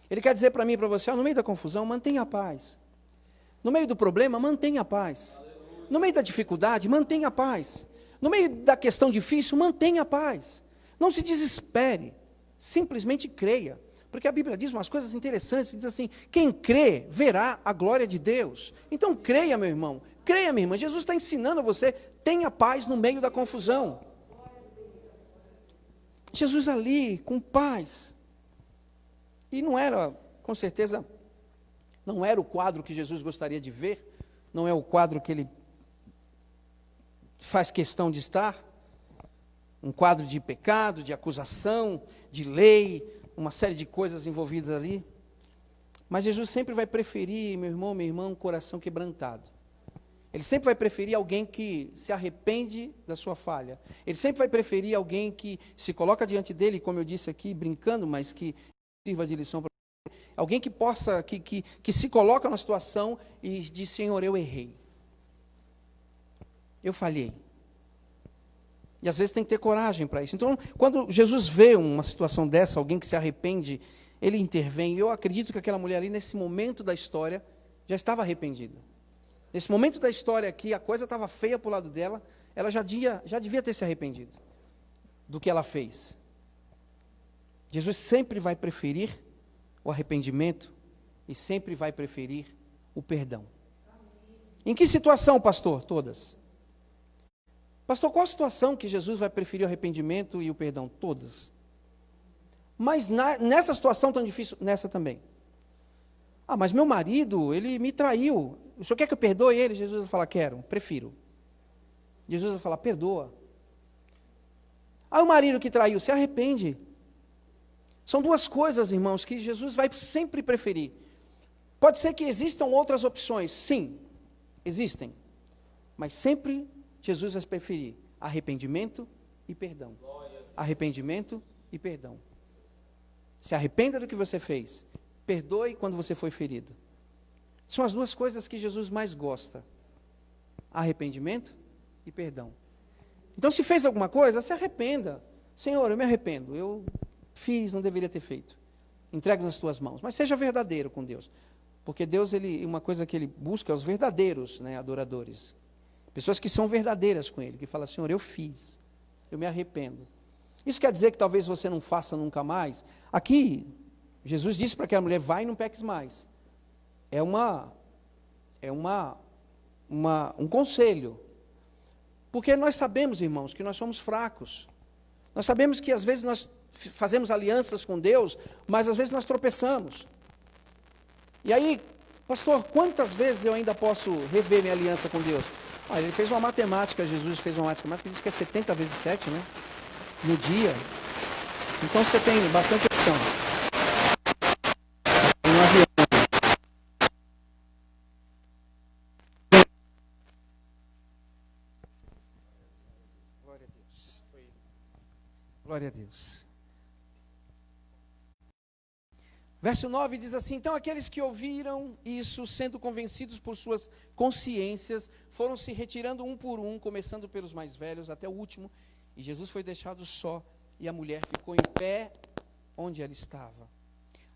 Ele quer dizer para mim e para você, no meio da confusão, mantenha a paz. No meio do problema, mantenha a paz. No meio da dificuldade, mantenha a paz. No meio da questão difícil, mantenha a paz. Não se desespere, simplesmente creia. Porque a Bíblia diz umas coisas interessantes, diz assim, quem crê, verá a glória de Deus. Então creia, meu irmão, creia, minha irmã, Jesus está ensinando a você, tenha paz no meio da confusão. Jesus ali, com paz. E não era, com certeza, não era o quadro que Jesus gostaria de ver, não é o quadro que ele faz questão de estar, um quadro de pecado, de acusação, de lei, uma série de coisas envolvidas ali. Mas Jesus sempre vai preferir, meu irmão, minha irmã, um coração quebrantado. Ele sempre vai preferir alguém que se arrepende da sua falha. Ele sempre vai preferir alguém que se coloca diante dele, como eu disse aqui, brincando, mas que sirva de lição para ele. Alguém que possa, que se coloca na situação e diz, Senhor, eu errei. Eu falhei. E às vezes tem que ter coragem para isso. Então, quando Jesus vê uma situação dessa, alguém que se arrepende, ele intervém. Eu acredito que aquela mulher ali, nesse momento da história, já estava arrependida. Nesse momento da história aqui, a coisa estava feia para o lado dela, ela já devia ter se arrependido do que ela fez. Jesus sempre vai preferir o arrependimento e sempre vai preferir o perdão. Em que situação, pastor? Todas. Pastor, qual a situação que Jesus vai preferir o arrependimento e o perdão? Todas. Mas nessa situação tão difícil, nessa também. Ah, mas meu marido, ele me traiu. O senhor quer que eu perdoe ele? Jesus vai falar, quero, prefiro. Jesus vai falar, perdoa. Ah, o marido que traiu, se arrepende. São duas coisas, irmãos, que Jesus vai sempre preferir. Pode ser que existam outras opções, sim, existem. Mas sempre Jesus vai preferir arrependimento e perdão. Arrependimento e perdão. Se arrependa do que você fez. Perdoe quando você foi ferido. São as duas coisas que Jesus mais gosta. arrependimento e perdão. Então, se fez alguma coisa, se arrependa. Senhor, eu me arrependo. Eu fiz, não deveria ter feito. Entregue nas tuas mãos. Mas seja verdadeiro com Deus. Porque Deus, uma coisa que Ele busca é os verdadeiros, né, adoradores. Pessoas que são verdadeiras com Ele. Que falam, Senhor, eu fiz. Eu me arrependo. Isso quer dizer que talvez você não faça nunca mais? Aqui, Jesus disse para aquela mulher, vai e não peques mais. É um conselho. Porque nós sabemos, irmãos, que nós somos fracos. Nós sabemos que às vezes nós fazemos alianças com Deus, mas às vezes nós tropeçamos. E aí, pastor, quantas vezes eu ainda posso rever minha aliança com Deus? Ele fez uma matemática, Jesus fez uma matemática, diz que é 70 vezes 7, né? No dia. Então você tem bastante opção. Um avião. Glória a Deus. Glória a Deus. Verso 9 diz assim, então aqueles que ouviram isso, sendo convencidos por suas consciências, foram se retirando um por um, começando pelos mais velhos até o último, e Jesus foi deixado só, e a mulher ficou em pé onde ela estava.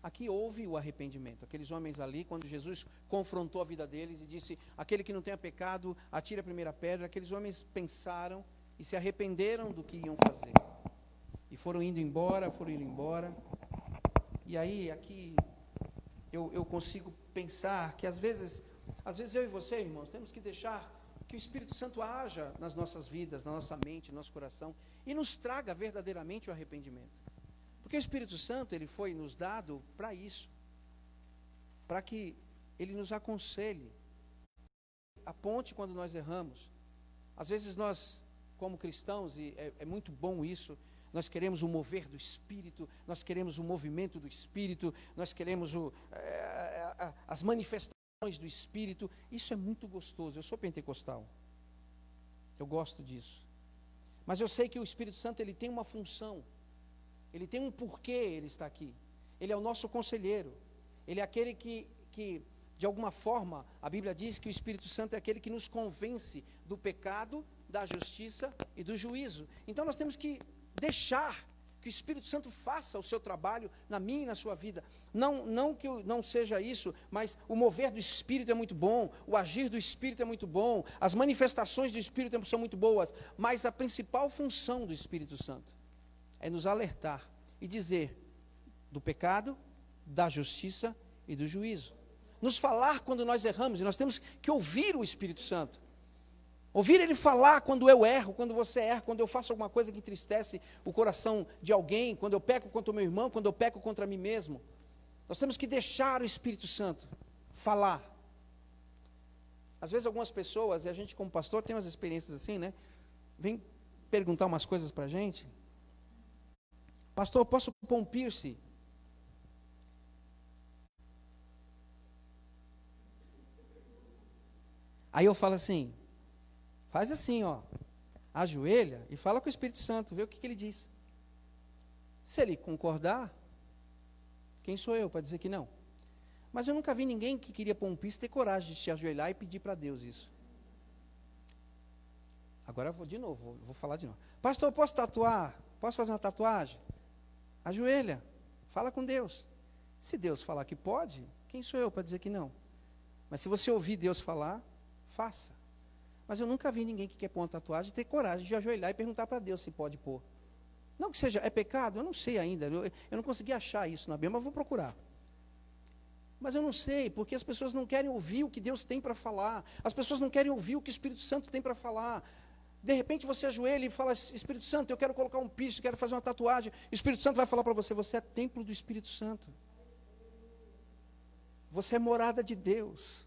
Aqui houve o arrependimento. Aqueles homens ali, quando Jesus confrontou a vida deles e disse, aquele que não tenha pecado, atire a primeira pedra, aqueles homens pensaram e se arrependeram do que iam fazer. E foram indo embora. E aí, aqui, eu consigo pensar que às vezes eu e você, irmãos, temos que deixar que o Espírito Santo haja nas nossas vidas, na nossa mente, no nosso coração, e nos traga verdadeiramente o arrependimento. Porque o Espírito Santo, ele foi nos dado para isso, para que ele nos aconselhe, aponte quando nós erramos. Às vezes nós, como cristãos, e é muito bom isso, nós queremos o mover do Espírito, nós queremos o movimento do Espírito, nós queremos as manifestações do Espírito. Isso é muito gostoso. Eu sou pentecostal, eu gosto disso, mas eu sei que o Espírito Santo, ele tem uma função, ele tem um porquê ele está aqui. Ele é o nosso conselheiro, ele é aquele que de alguma forma, a Bíblia diz que o Espírito Santo é aquele que nos convence do pecado, da justiça e do juízo. Então nós temos que deixar que o Espírito Santo faça o seu trabalho na minha e na sua vida. Não que não seja isso, mas o mover do Espírito é muito bom, o agir do Espírito é muito bom, as manifestações do Espírito são muito boas, mas a principal função do Espírito Santo é nos alertar e dizer do pecado, da justiça e do juízo. Nos falar quando nós erramos, e nós temos que ouvir o Espírito Santo. Ouvir ele falar quando eu erro, quando você erra, quando eu faço alguma coisa que entristece o coração de alguém, quando eu peco contra o meu irmão, quando eu peco contra mim mesmo. Nós temos que deixar o Espírito Santo falar. Às vezes algumas pessoas, e a gente como pastor tem umas experiências assim, né? Vem perguntar umas coisas para a gente. Pastor, posso pôr um piercing? Aí eu falo assim, faz assim, ó, ajoelha e fala com o Espírito Santo, vê o que ele diz. Se ele concordar, quem sou eu para dizer que não? Mas eu nunca vi ninguém que queria pôr um piercing ter coragem de se ajoelhar e pedir para Deus isso. Agora eu vou de novo, vou falar de novo. Pastor, posso tatuar? Posso fazer uma tatuagem? Ajoelha, fala com Deus. Se Deus falar que pode, quem sou eu para dizer que não? Mas se você ouvir Deus falar, faça. Mas eu nunca vi ninguém que quer pôr uma tatuagem ter coragem de ajoelhar e perguntar para Deus se pode pôr. Não que seja, é pecado? Eu não sei ainda, eu não consegui achar isso na Bíblia, mas vou procurar. Mas eu não sei, porque as pessoas não querem ouvir o que Deus tem para falar, as pessoas não querem ouvir o que o Espírito Santo tem para falar. De repente você ajoelha e fala, Espírito Santo, eu quero colocar um piercing, quero fazer uma tatuagem. O Espírito Santo vai falar para você, você é templo do Espírito Santo. Você é morada de Deus.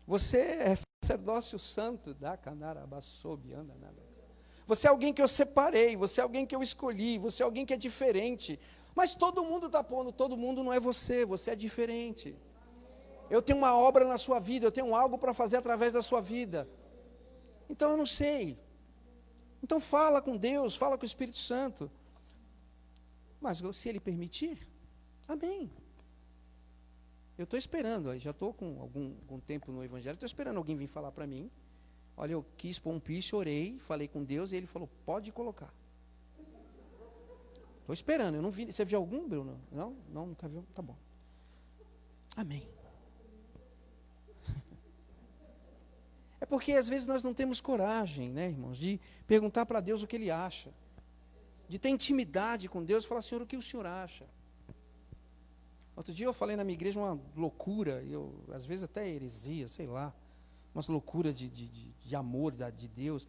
Você é sacerdócio santo da Canarabaçobiana. Você é alguém que eu separei, você é alguém que eu escolhi, você é alguém que é diferente. Mas todo mundo está pondo, todo mundo não é você, você é diferente. Eu tenho uma obra na sua vida, eu tenho algo para fazer através da sua vida. Então eu não sei. Então fala com Deus, fala com o Espírito Santo. Mas se Ele permitir, amém. Eu estou esperando, já estou com algum tempo no Evangelho, estou esperando alguém vir falar para mim. Olha, eu quis pôr um piso, orei, falei com Deus e Ele falou, pode colocar. Estou esperando, eu não vi. Você viu algum, Bruno? Não? Não, nunca viu? Tá bom. Amém. É porque às vezes nós não temos coragem, né, irmãos, de perguntar para Deus o que Ele acha. De ter intimidade com Deus e falar, Senhor, o que o Senhor acha? Outro dia eu falei na minha igreja uma loucura, às vezes até heresia, sei lá, umas loucuras de amor de Deus.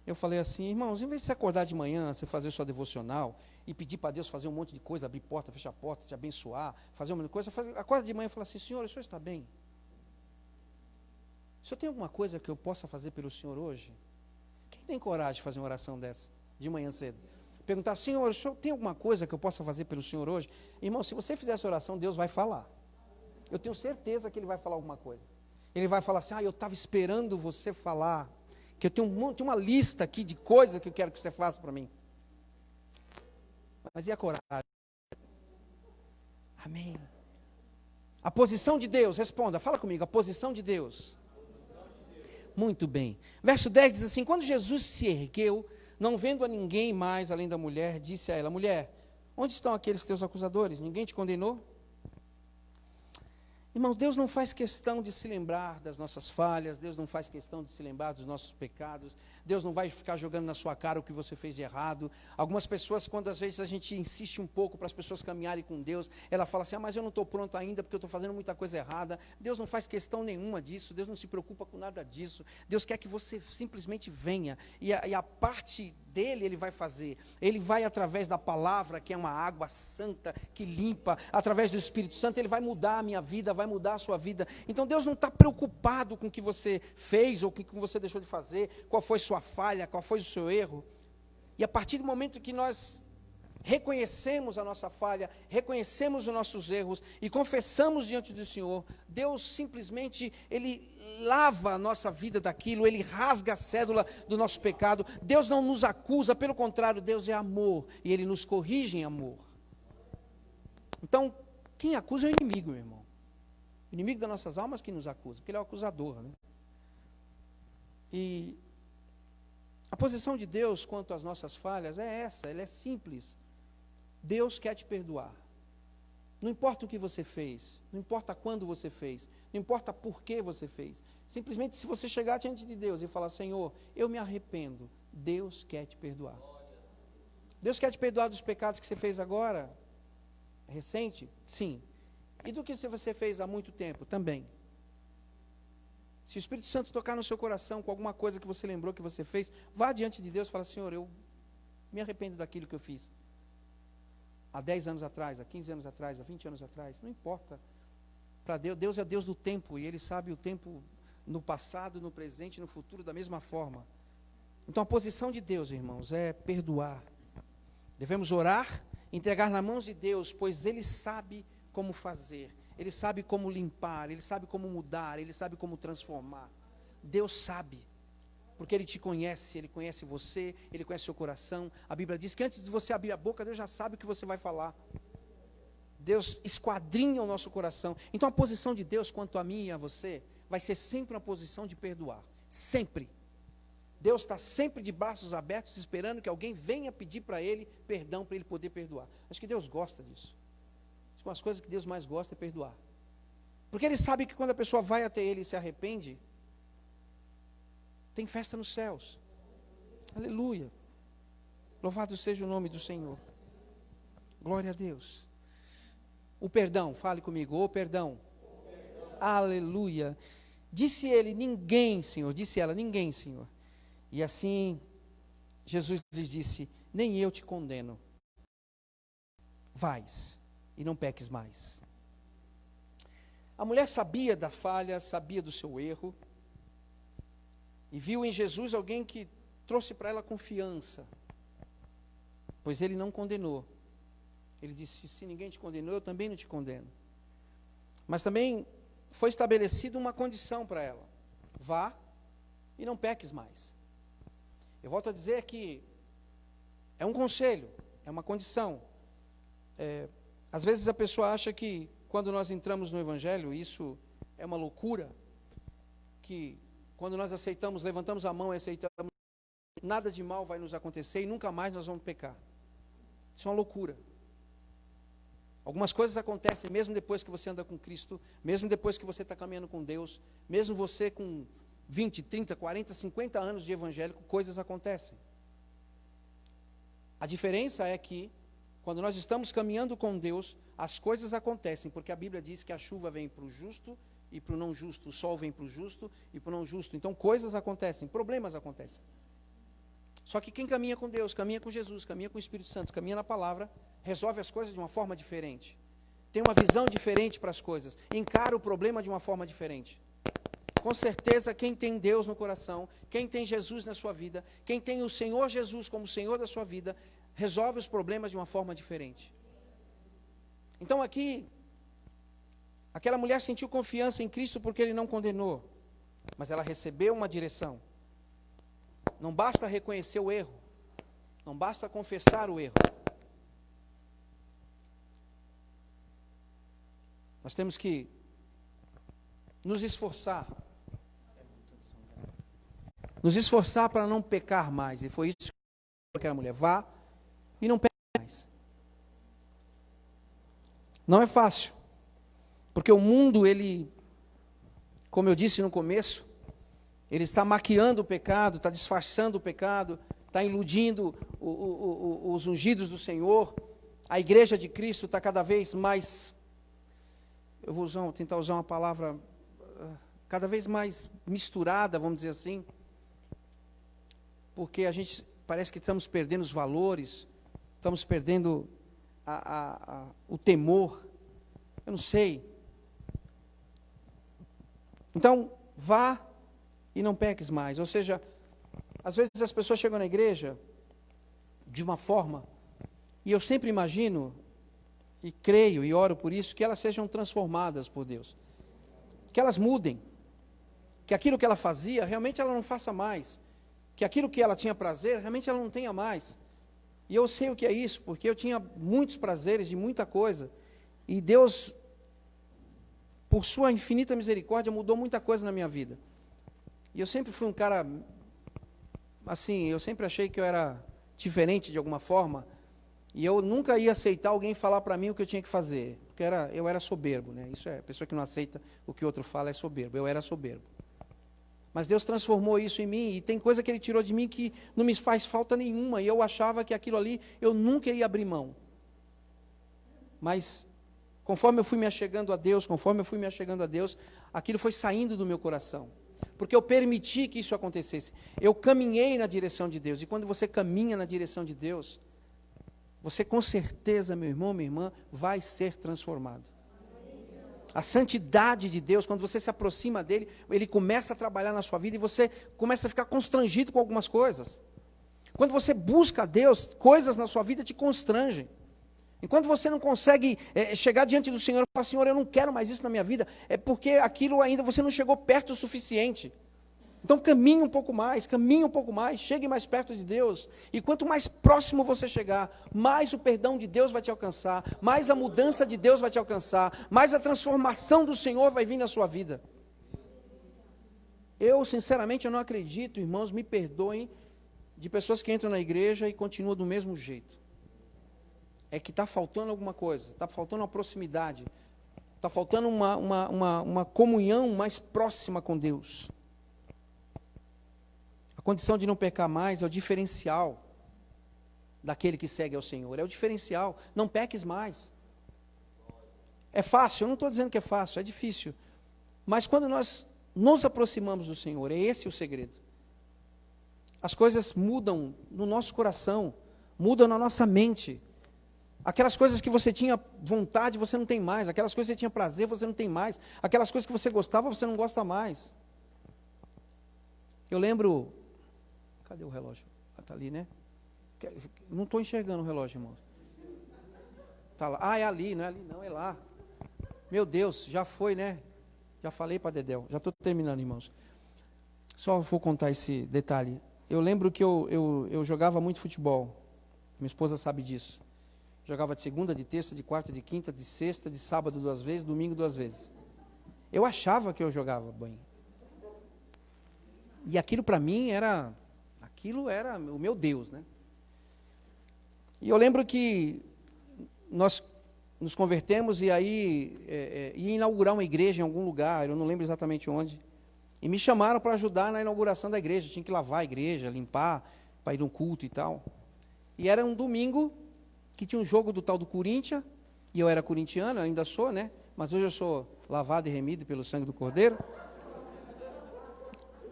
Eu falei assim, irmãos, em vez de você acordar de manhã, você fazer sua devocional e pedir para Deus fazer um monte de coisa, abrir porta, fechar porta, te abençoar, fazer um monte de coisa, acorda de manhã e fala assim, Senhor, o Senhor está bem? O Senhor tem alguma coisa que eu possa fazer pelo Senhor hoje? Quem tem coragem de fazer uma oração dessa, de manhã cedo? Perguntar, Senhor, o Senhor tem alguma coisa que eu possa fazer pelo Senhor hoje? Irmão, se você fizer essa oração, Deus vai falar. Eu tenho certeza que Ele vai falar alguma coisa. Ele vai falar assim, eu estava esperando você falar, que eu tenho uma lista aqui de coisas que eu quero que você faça para mim. Mas e a coragem? Amém. A posição de Deus, responda, fala comigo, a posição de Deus. Muito bem. Verso 10 diz assim, quando Jesus se ergueu, não vendo a ninguém mais além da mulher, disse a ela, mulher, onde estão aqueles teus acusadores? Ninguém te condenou? Irmãos, Deus não faz questão de se lembrar das nossas falhas, Deus não faz questão de se lembrar dos nossos pecados, Deus não vai ficar jogando na sua cara o que você fez de errado. Algumas pessoas, quando às vezes a gente insiste um pouco para as pessoas caminharem com Deus, ela fala assim, mas eu não estou pronto ainda porque eu estou fazendo muita coisa errada. Deus não faz questão nenhuma disso, Deus não se preocupa com nada disso. Deus quer que você simplesmente venha, e a parte dele Ele vai fazer. Ele vai através da palavra, que é uma água santa, que limpa, através do Espírito Santo, Ele vai mudar a minha vida, vai mudar a sua vida. Então Deus não está preocupado com o que você fez, ou com o que você deixou de fazer, qual foi sua falha, qual foi o seu erro. E a partir do momento que nós reconhecemos a nossa falha, reconhecemos os nossos erros e confessamos diante do Senhor, Deus simplesmente, Ele lava a nossa vida daquilo, Ele rasga a cédula do nosso pecado. Deus não nos acusa, pelo contrário, Deus é amor e Ele nos corrige em amor. Então, quem acusa é o inimigo, meu irmão. O inimigo das nossas almas que nos acusa, porque ele é o acusador, né? E a posição de Deus quanto às nossas falhas é essa, ela é simples. Deus quer te perdoar. Não importa o que você fez, não importa quando você fez, não importa por que você fez. Simplesmente se você chegar diante de Deus e falar, Senhor, eu me arrependo, Deus quer te perdoar. Deus quer te perdoar dos pecados que você fez agora, recente? Sim. E do que você fez há muito tempo? Também. Se o Espírito Santo tocar no seu coração com alguma coisa que você lembrou que você fez, vá diante de Deus e fala, Senhor, eu me arrependo daquilo que eu fiz. Há 10 anos atrás, há 15 anos atrás, há 20 anos atrás, não importa. Para Deus, Deus é Deus do tempo, e Ele sabe o tempo no passado, no presente e no futuro da mesma forma. Então a posição de Deus, irmãos, é perdoar. Devemos orar, entregar nas mãos de Deus, pois Ele sabe como fazer, Ele sabe como limpar, Ele sabe como mudar, Ele sabe como transformar. Deus sabe. Porque Ele te conhece, Ele conhece você, Ele conhece seu coração. A Bíblia diz que antes de você abrir a boca, Deus já sabe o que você vai falar. Deus esquadrinha o nosso coração. Então a posição de Deus quanto a mim e a você, vai ser sempre uma posição de perdoar. Sempre. Deus está sempre de braços abertos, esperando que alguém venha pedir para Ele perdão, para Ele poder perdoar. Acho que Deus gosta disso. Uma das coisas que Deus mais gosta é perdoar. Porque Ele sabe que quando a pessoa vai até Ele e se arrepende, tem festa nos céus. Aleluia. Louvado seja o nome do Senhor. Glória a Deus. O perdão, fale comigo, o perdão. Aleluia. Disse ele, ninguém, Senhor. Disse ela, ninguém, Senhor. E assim, Jesus lhes disse, nem eu te condeno. Vais e não peques mais. A mulher sabia da falha, sabia do seu erro. E viu em Jesus alguém que trouxe para ela confiança. Pois Ele não condenou. Ele disse, se ninguém te condenou, eu também não te condeno. Mas também foi estabelecida uma condição para ela. Vá e não peques mais. Eu volto a dizer que é um conselho, é uma condição. Às vezes a pessoa acha que quando nós entramos no Evangelho, isso é uma loucura, que quando nós aceitamos, levantamos a mão e aceitamos, nada de mal vai nos acontecer e nunca mais nós vamos pecar. Isso é uma loucura. Algumas coisas acontecem mesmo depois que você anda com Cristo, mesmo depois que você está caminhando com Deus, mesmo você com 20, 30, 40, 50 anos de evangélico, coisas acontecem. A diferença é que, quando nós estamos caminhando com Deus, as coisas acontecem, porque a Bíblia diz que a chuva vem para o justo e para o não justo, o sol vem para o justo e para o não justo. Então coisas acontecem, problemas acontecem. Só que quem caminha com Deus, caminha com Jesus, caminha com o Espírito Santo, caminha na palavra, resolve as coisas de uma forma diferente. Tem uma visão diferente para as coisas, encara o problema de uma forma diferente. Com certeza, quem tem Deus no coração, quem tem Jesus na sua vida, quem tem o Senhor Jesus como Senhor da sua vida, resolve os problemas de uma forma diferente. Então aqui, aquela mulher sentiu confiança em Cristo porque Ele não condenou, mas ela recebeu uma direção. Não basta reconhecer o erro, não basta confessar o erro. Nós temos que nos esforçar para não pecar mais. E foi isso que aquela mulher, vá e não peque mais. Não é fácil, porque o mundo, ele, como eu disse no começo, ele está maquiando o pecado, está disfarçando o pecado, está iludindo os ungidos do Senhor. A igreja de Cristo está cada vez mais, eu vou tentar usar uma palavra, cada vez mais misturada, vamos dizer assim, porque a gente parece que estamos perdendo os valores, estamos perdendo o temor, eu não sei. Então, vá e não peques mais. Ou seja, às vezes as pessoas chegam na igreja de uma forma, e eu sempre imagino, e creio e oro por isso, que elas sejam transformadas por Deus. Que elas mudem. Que aquilo que ela fazia, realmente ela não faça mais. Que aquilo que ela tinha prazer, realmente ela não tenha mais. E eu sei o que é isso, porque eu tinha muitos prazeres de muita coisa. E Deus, por sua infinita misericórdia, mudou muita coisa na minha vida. E eu sempre fui um cara, assim, eu sempre achei que eu era diferente de alguma forma, e eu nunca ia aceitar alguém falar para mim o que eu tinha que fazer, porque eu era soberbo, né? Isso é, a pessoa que não aceita o que o outro fala é soberbo, eu era soberbo. Mas Deus transformou isso em mim, e tem coisa que Ele tirou de mim que não me faz falta nenhuma, e eu achava que aquilo ali eu nunca ia abrir mão. Mas, conforme eu fui me achegando a Deus, aquilo foi saindo do meu coração. Porque eu permiti que isso acontecesse. Eu caminhei na direção de Deus. E quando você caminha na direção de Deus, você com certeza, meu irmão, minha irmã, vai ser transformado. A santidade de Deus, quando você se aproxima dele, ele começa a trabalhar na sua vida e você começa a ficar constrangido com algumas coisas. Quando você busca a Deus, coisas na sua vida te constrangem. Enquanto você não consegue chegar diante do Senhor e falar, Senhor, eu não quero mais isso na minha vida, é porque aquilo ainda você não chegou perto o suficiente. Então caminhe um pouco mais, chegue mais perto de Deus. E quanto mais próximo você chegar, mais o perdão de Deus vai te alcançar, mais a mudança de Deus vai te alcançar, mais a transformação do Senhor vai vir na sua vida. Eu, sinceramente, eu não acredito, irmãos, me perdoem, de pessoas que entram na igreja e continuam do mesmo jeito. É que está faltando alguma coisa, está faltando uma proximidade, está faltando uma comunhão mais próxima com Deus. A condição de não pecar mais é o diferencial daquele que segue ao Senhor, é o diferencial, não peques mais. É fácil, eu não estou dizendo que é fácil, é difícil, mas quando nós nos aproximamos do Senhor, é esse o segredo. As coisas mudam no nosso coração, mudam na nossa mente. Aquelas coisas que você tinha vontade, você não tem mais. Aquelas coisas que você tinha prazer, você não tem mais. Aquelas coisas que você gostava, você não gosta mais. Eu lembro... Cadê o relógio? Está ali, né? Não estou enxergando o relógio, irmão. Está lá. Ah, é ali, não é ali, não, é lá. Meu Deus, já foi, né? Já falei para Dedéu. Já estou terminando, irmãos. Só vou contar esse detalhe. Eu lembro que eu jogava muito futebol. Minha esposa sabe disso. Jogava de segunda, de terça, de quarta, de quinta, de sexta, de sábado 2 vezes, domingo 2 vezes. Eu achava que eu jogava bem. E aquilo para mim era o meu Deus, né? E eu lembro que nós nos convertemos e aí ia inaugurar uma igreja em algum lugar, eu não lembro exatamente onde. E me chamaram para ajudar na inauguração da igreja. Tinha que lavar a igreja, limpar, para ir num culto e tal. E era um domingo que tinha um jogo do tal do Corinthians, e eu era corintiano, ainda sou, né? Mas hoje eu sou lavado e remido pelo sangue do Cordeiro.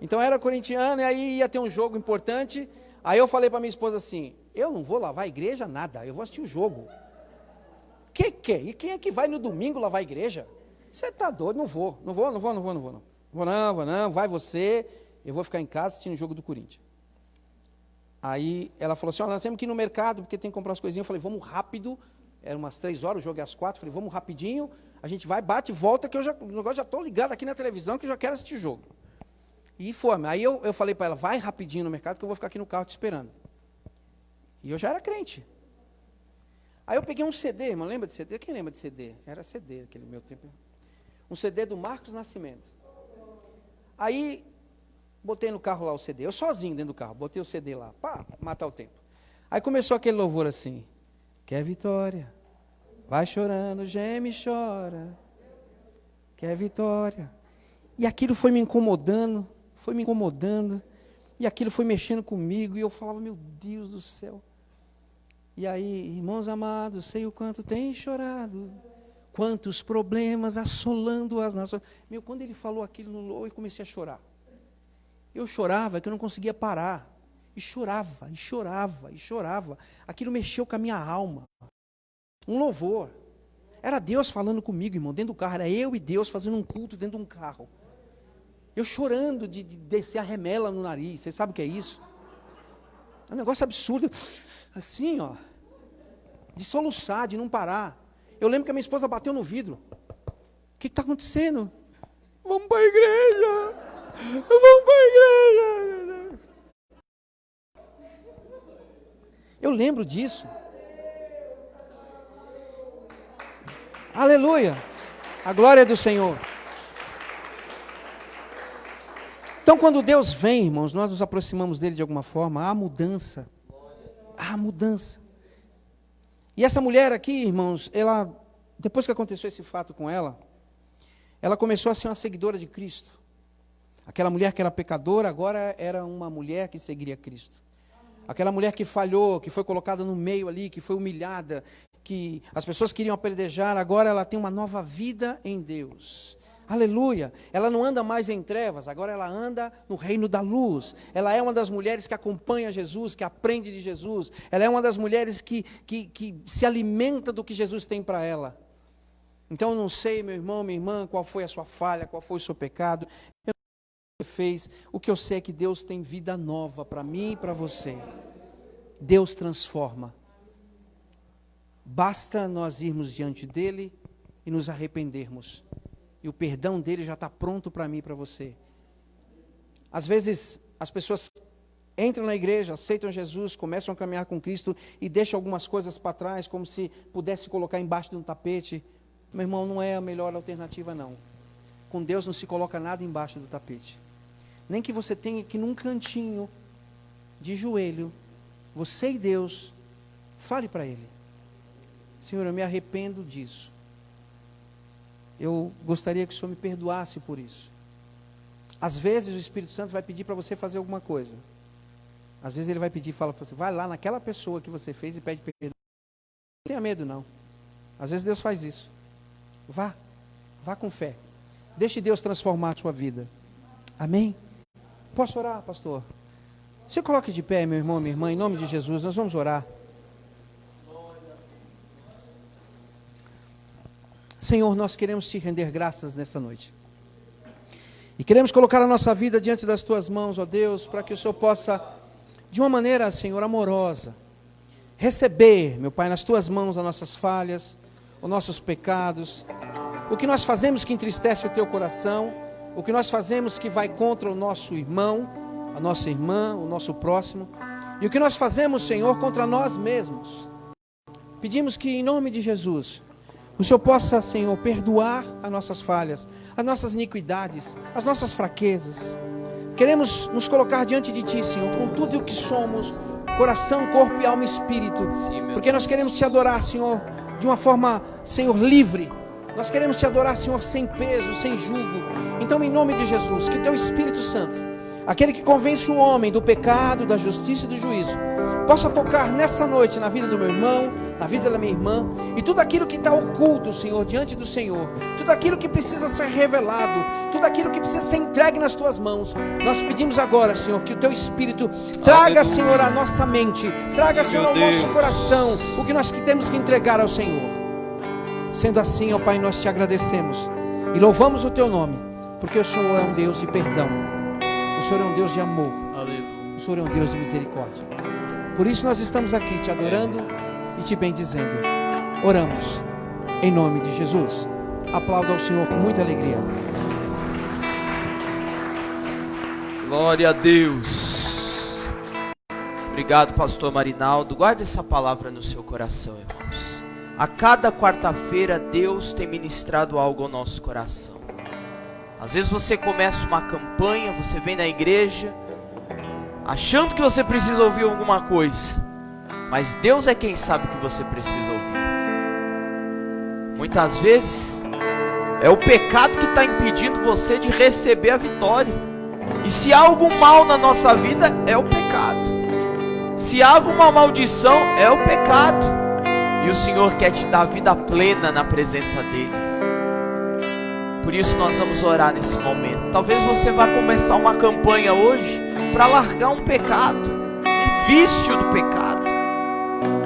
Então eu era corintiano, e aí ia ter um jogo importante. Aí eu falei para minha esposa assim, eu não vou lavar a igreja nada, eu vou assistir o jogo. Que? E quem é que vai no domingo lavar a igreja? Você está doido? Não vou. Não, vai você, eu vou ficar em casa assistindo o jogo do Corinthians. Aí ela falou assim, nós temos que ir no mercado, porque tem que comprar as coisinhas. Eu falei, vamos rápido, eram umas 3 horas, o jogo é às 4, falei, vamos rapidinho, a gente vai, bate e volta, que o negócio já estou ligado aqui na televisão, que eu já quero assistir o jogo. E foi, aí eu falei para ela, vai rapidinho no mercado, que eu vou ficar aqui no carro te esperando. E eu já era crente. Aí eu peguei um CD, irmão, lembra de CD? Quem lembra de CD? Era CD, aquele meu tempo. Um CD do Marcos Nascimento. Aí, botei no carro lá o CD, eu sozinho dentro do carro, botei o CD lá, para matar o tempo. Aí começou aquele louvor assim, quer vitória, vai chorando, geme e chora, quer vitória. E aquilo foi me incomodando, e aquilo foi mexendo comigo, e eu falava, meu Deus do céu. E aí, irmãos amados, sei o quanto tem chorado, quantos problemas assolando as nações. Meu, quando ele falou aquilo no louvor, eu comecei a chorar. Eu chorava, que eu não conseguia parar. E chorava. Aquilo mexeu com a minha alma. Um louvor. Era Deus falando comigo, irmão, dentro do carro. Era eu e Deus fazendo um culto dentro de um carro. Eu chorando de descer a remela no nariz. Vocês sabem o que é isso? É um negócio absurdo. Assim, ó. De soluçar, de não parar. Eu lembro que a minha esposa bateu no vidro. O que está acontecendo? Vamos para a igreja. Eu lembro disso. Aleluia. A glória é do Senhor. Então, quando Deus vem, irmãos, nós nos aproximamos dele de alguma forma, há mudança. Há mudança. E essa mulher aqui, irmãos, ela, depois que aconteceu esse fato com ela começou a ser uma seguidora de Cristo. Aquela mulher que era pecadora, agora era uma mulher que seguiria Cristo. Aquela mulher que falhou, que foi colocada no meio ali, que foi humilhada, que as pessoas queriam apedrejar, agora ela tem uma nova vida em Deus. Aleluia. Ela não anda mais em trevas, agora ela anda no reino da luz. Ela é uma das mulheres que acompanha Jesus, que aprende de Jesus. Ela é uma das mulheres que se alimenta do que Jesus tem para ela. Então eu não sei, meu irmão, minha irmã, qual foi a sua falha, qual foi o seu pecado. Eu não sei o que você fez. O que eu sei é que Deus tem vida nova para mim e para você. Deus transforma. Basta nós irmos diante dele e nos arrependermos. E o perdão dele já está pronto para mim e para você. Às vezes, as pessoas entram na igreja, aceitam Jesus, começam a caminhar com Cristo e deixam algumas coisas para trás, como se pudesse colocar embaixo de um tapete. Meu irmão, não é a melhor alternativa, não. Com Deus não se coloca nada embaixo do tapete. Nem que você tenha que num cantinho, de joelho, você e Deus, fale para Ele. Senhor, eu me arrependo disso. Eu gostaria que o Senhor me perdoasse por isso. Às vezes o Espírito Santo vai pedir para você fazer alguma coisa. Às vezes ele vai pedir e fala para você, vai lá naquela pessoa que você fez e pede perdão. Não tenha medo não. Às vezes Deus faz isso. Vá com fé. Deixe Deus transformar a sua vida. Amém? Posso orar, pastor? Você coloque de pé, meu irmão, minha irmã, em nome de Jesus, nós vamos orar. Senhor, nós queremos te render graças nessa noite. E queremos colocar a nossa vida diante das tuas mãos, ó Deus, para que o Senhor possa, de uma maneira, Senhor, amorosa, receber, meu Pai, nas tuas mãos as nossas falhas, os nossos pecados, o que nós fazemos que entristece o teu coração, o que nós fazemos que vai contra o nosso irmão, a nossa irmã, o nosso próximo, e o que nós fazemos, Senhor, contra nós mesmos. Pedimos que, em nome de Jesus, o Senhor possa, Senhor, perdoar as nossas falhas, as nossas iniquidades, as nossas fraquezas. Queremos nos colocar diante de Ti, Senhor, com tudo o que somos, coração, corpo e alma e espírito, porque nós queremos Te adorar, Senhor, de uma forma, Senhor, livre. Nós queremos Te adorar, Senhor, sem peso, sem jugo. Então, em nome de Jesus, que Teu Espírito Santo, aquele que convence o homem do pecado, da justiça e do juízo, possa tocar nessa noite na vida do meu irmão, na vida da minha irmã, e tudo aquilo que está oculto, Senhor, diante do Senhor, tudo aquilo que precisa ser revelado, tudo aquilo que precisa ser entregue nas Tuas mãos, nós pedimos agora, Senhor, que o Teu Espírito traga, Senhor, à nossa mente, traga, Senhor, ao nosso coração, o que nós temos que entregar ao Senhor. Sendo assim, ó Pai, nós Te agradecemos e louvamos o Teu nome, porque o Senhor é um Deus de perdão, o Senhor é um Deus de amor, o Senhor é um Deus de misericórdia. Por isso nós estamos aqui Te adorando e Te bendizendo. Oramos em nome de Jesus. Aplauda ao Senhor com muita alegria. Glória a Deus. Obrigado, pastor Marinaldo. Guarde essa palavra no seu coração, irmãos. A cada quarta-feira Deus tem ministrado algo ao nosso coração. Às vezes você começa uma campanha, você vem na igreja achando que você precisa ouvir alguma coisa, mas Deus é quem sabe o que você precisa ouvir. Muitas vezes é o pecado que está impedindo você de receber a vitória. E se há algo mal na nossa vida, é o pecado. Se há alguma maldição, é o pecado. E o Senhor quer te dar vida plena na presença dEle. Por isso nós vamos orar nesse momento. Talvez você vá começar uma campanha hoje para largar um pecado, um vício do pecado.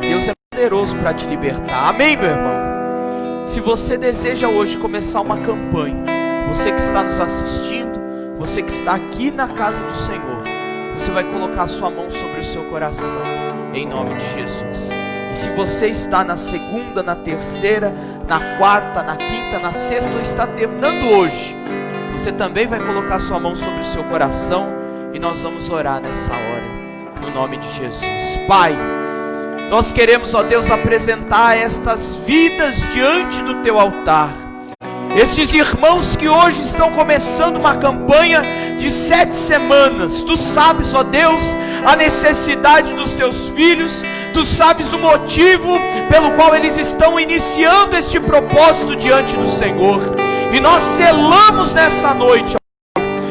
Deus é poderoso para te libertar. Amém, meu irmão? Se você deseja hoje começar uma campanha, você que está nos assistindo, você que está aqui na casa do Senhor, você vai colocar a sua mão sobre o seu coração, em nome de Jesus. E se você está na segunda, na terceira, na quarta, na quinta, na sexta, ou está terminando hoje, você também vai colocar a sua mão sobre o seu coração, e nós vamos orar nessa hora, no nome de Jesus. Pai, nós queremos, ó Deus, apresentar estas vidas diante do Teu altar. Estes irmãos que hoje estão começando uma campanha de 7 semanas. Tu sabes, ó Deus, a necessidade dos Teus filhos. Tu sabes o motivo pelo qual eles estão iniciando este propósito diante do Senhor. E nós selamos nessa noite,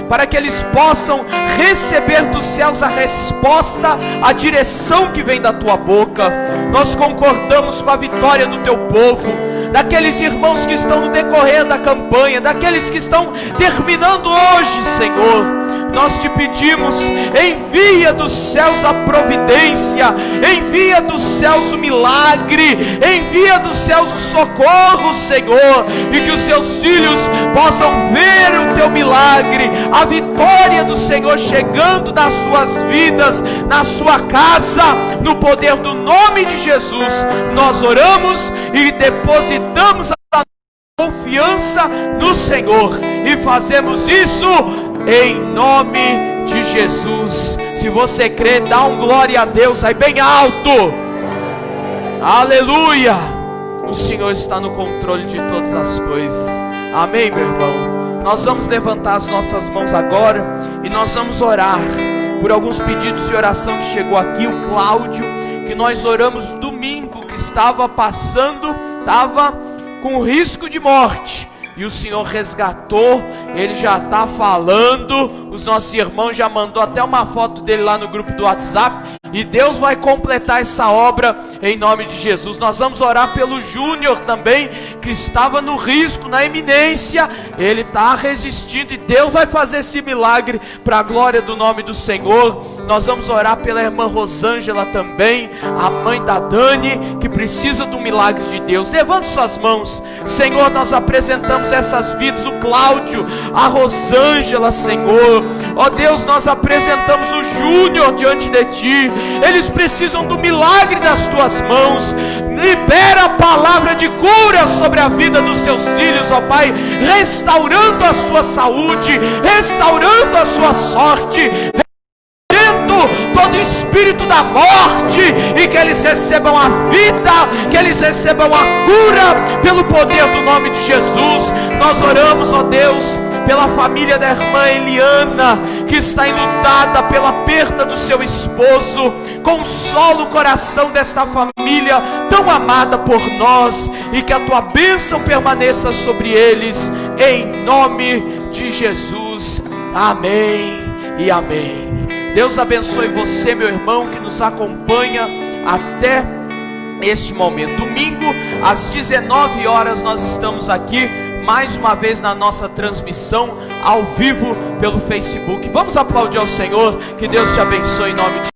para que eles possam receber dos céus a resposta, a direção que vem da Tua boca. Nós concordamos com a vitória do Teu povo, daqueles irmãos que estão no decorrer da campanha, daqueles que estão terminando hoje, Senhor. Nós Te pedimos, envia dos céus a providência, envia dos céus o milagre, envia dos céus o socorro, Senhor, e que os Teus filhos possam ver o Teu milagre, a vitória do Senhor chegando nas suas vidas, na sua casa, no poder do nome de Jesus. Nós oramos e depositamos a confiança no Senhor, e fazemos isso em nome de Jesus. Se você crê, dá um glória a Deus aí bem alto. Aleluia. O Senhor está no controle de todas as coisas. Amém, meu irmão? Nós vamos levantar as nossas mãos agora e nós vamos orar por alguns pedidos de oração que chegou aqui. O Cláudio, que nós oramos domingo, que estava com risco de morte, e o Senhor resgatou. Ele já está falando, os nossos irmãos já mandou até uma foto dele lá no grupo do WhatsApp, e Deus vai completar essa obra em nome de Jesus. Nós vamos orar pelo Júnior também, que estava no risco, na iminência. Ele está resistindo e Deus vai fazer esse milagre para a glória do nome do Senhor. Nós vamos orar pela irmã Rosângela também, a mãe da Dani, que precisa do milagre de Deus. Levante suas mãos. Senhor, nós apresentamos essas vidas, o Cláudio, a Rosângela, Senhor. Ó Deus, nós apresentamos o Júnior diante de Ti. Eles precisam do milagre das Tuas mãos. Libera a palavra de cura sobre a vida dos Teus filhos, ó Pai, restaurando a sua saúde, restaurando a sua sorte, todo espírito da morte, e que eles recebam a vida, que eles recebam a cura pelo poder do nome de Jesus. Nós oramos, ó Deus, pela família da irmã Eliana, que está enlutada pela perda do seu esposo. Consola o coração desta família tão amada por nós, e que a tua bênção permaneça sobre eles, em nome de Jesus. Amém e amém. Deus abençoe você, meu irmão, que nos acompanha até este momento. Domingo, às 19 horas, nós estamos aqui mais uma vez na nossa transmissão ao vivo pelo Facebook. Vamos aplaudir ao Senhor. Que Deus te abençoe em nome de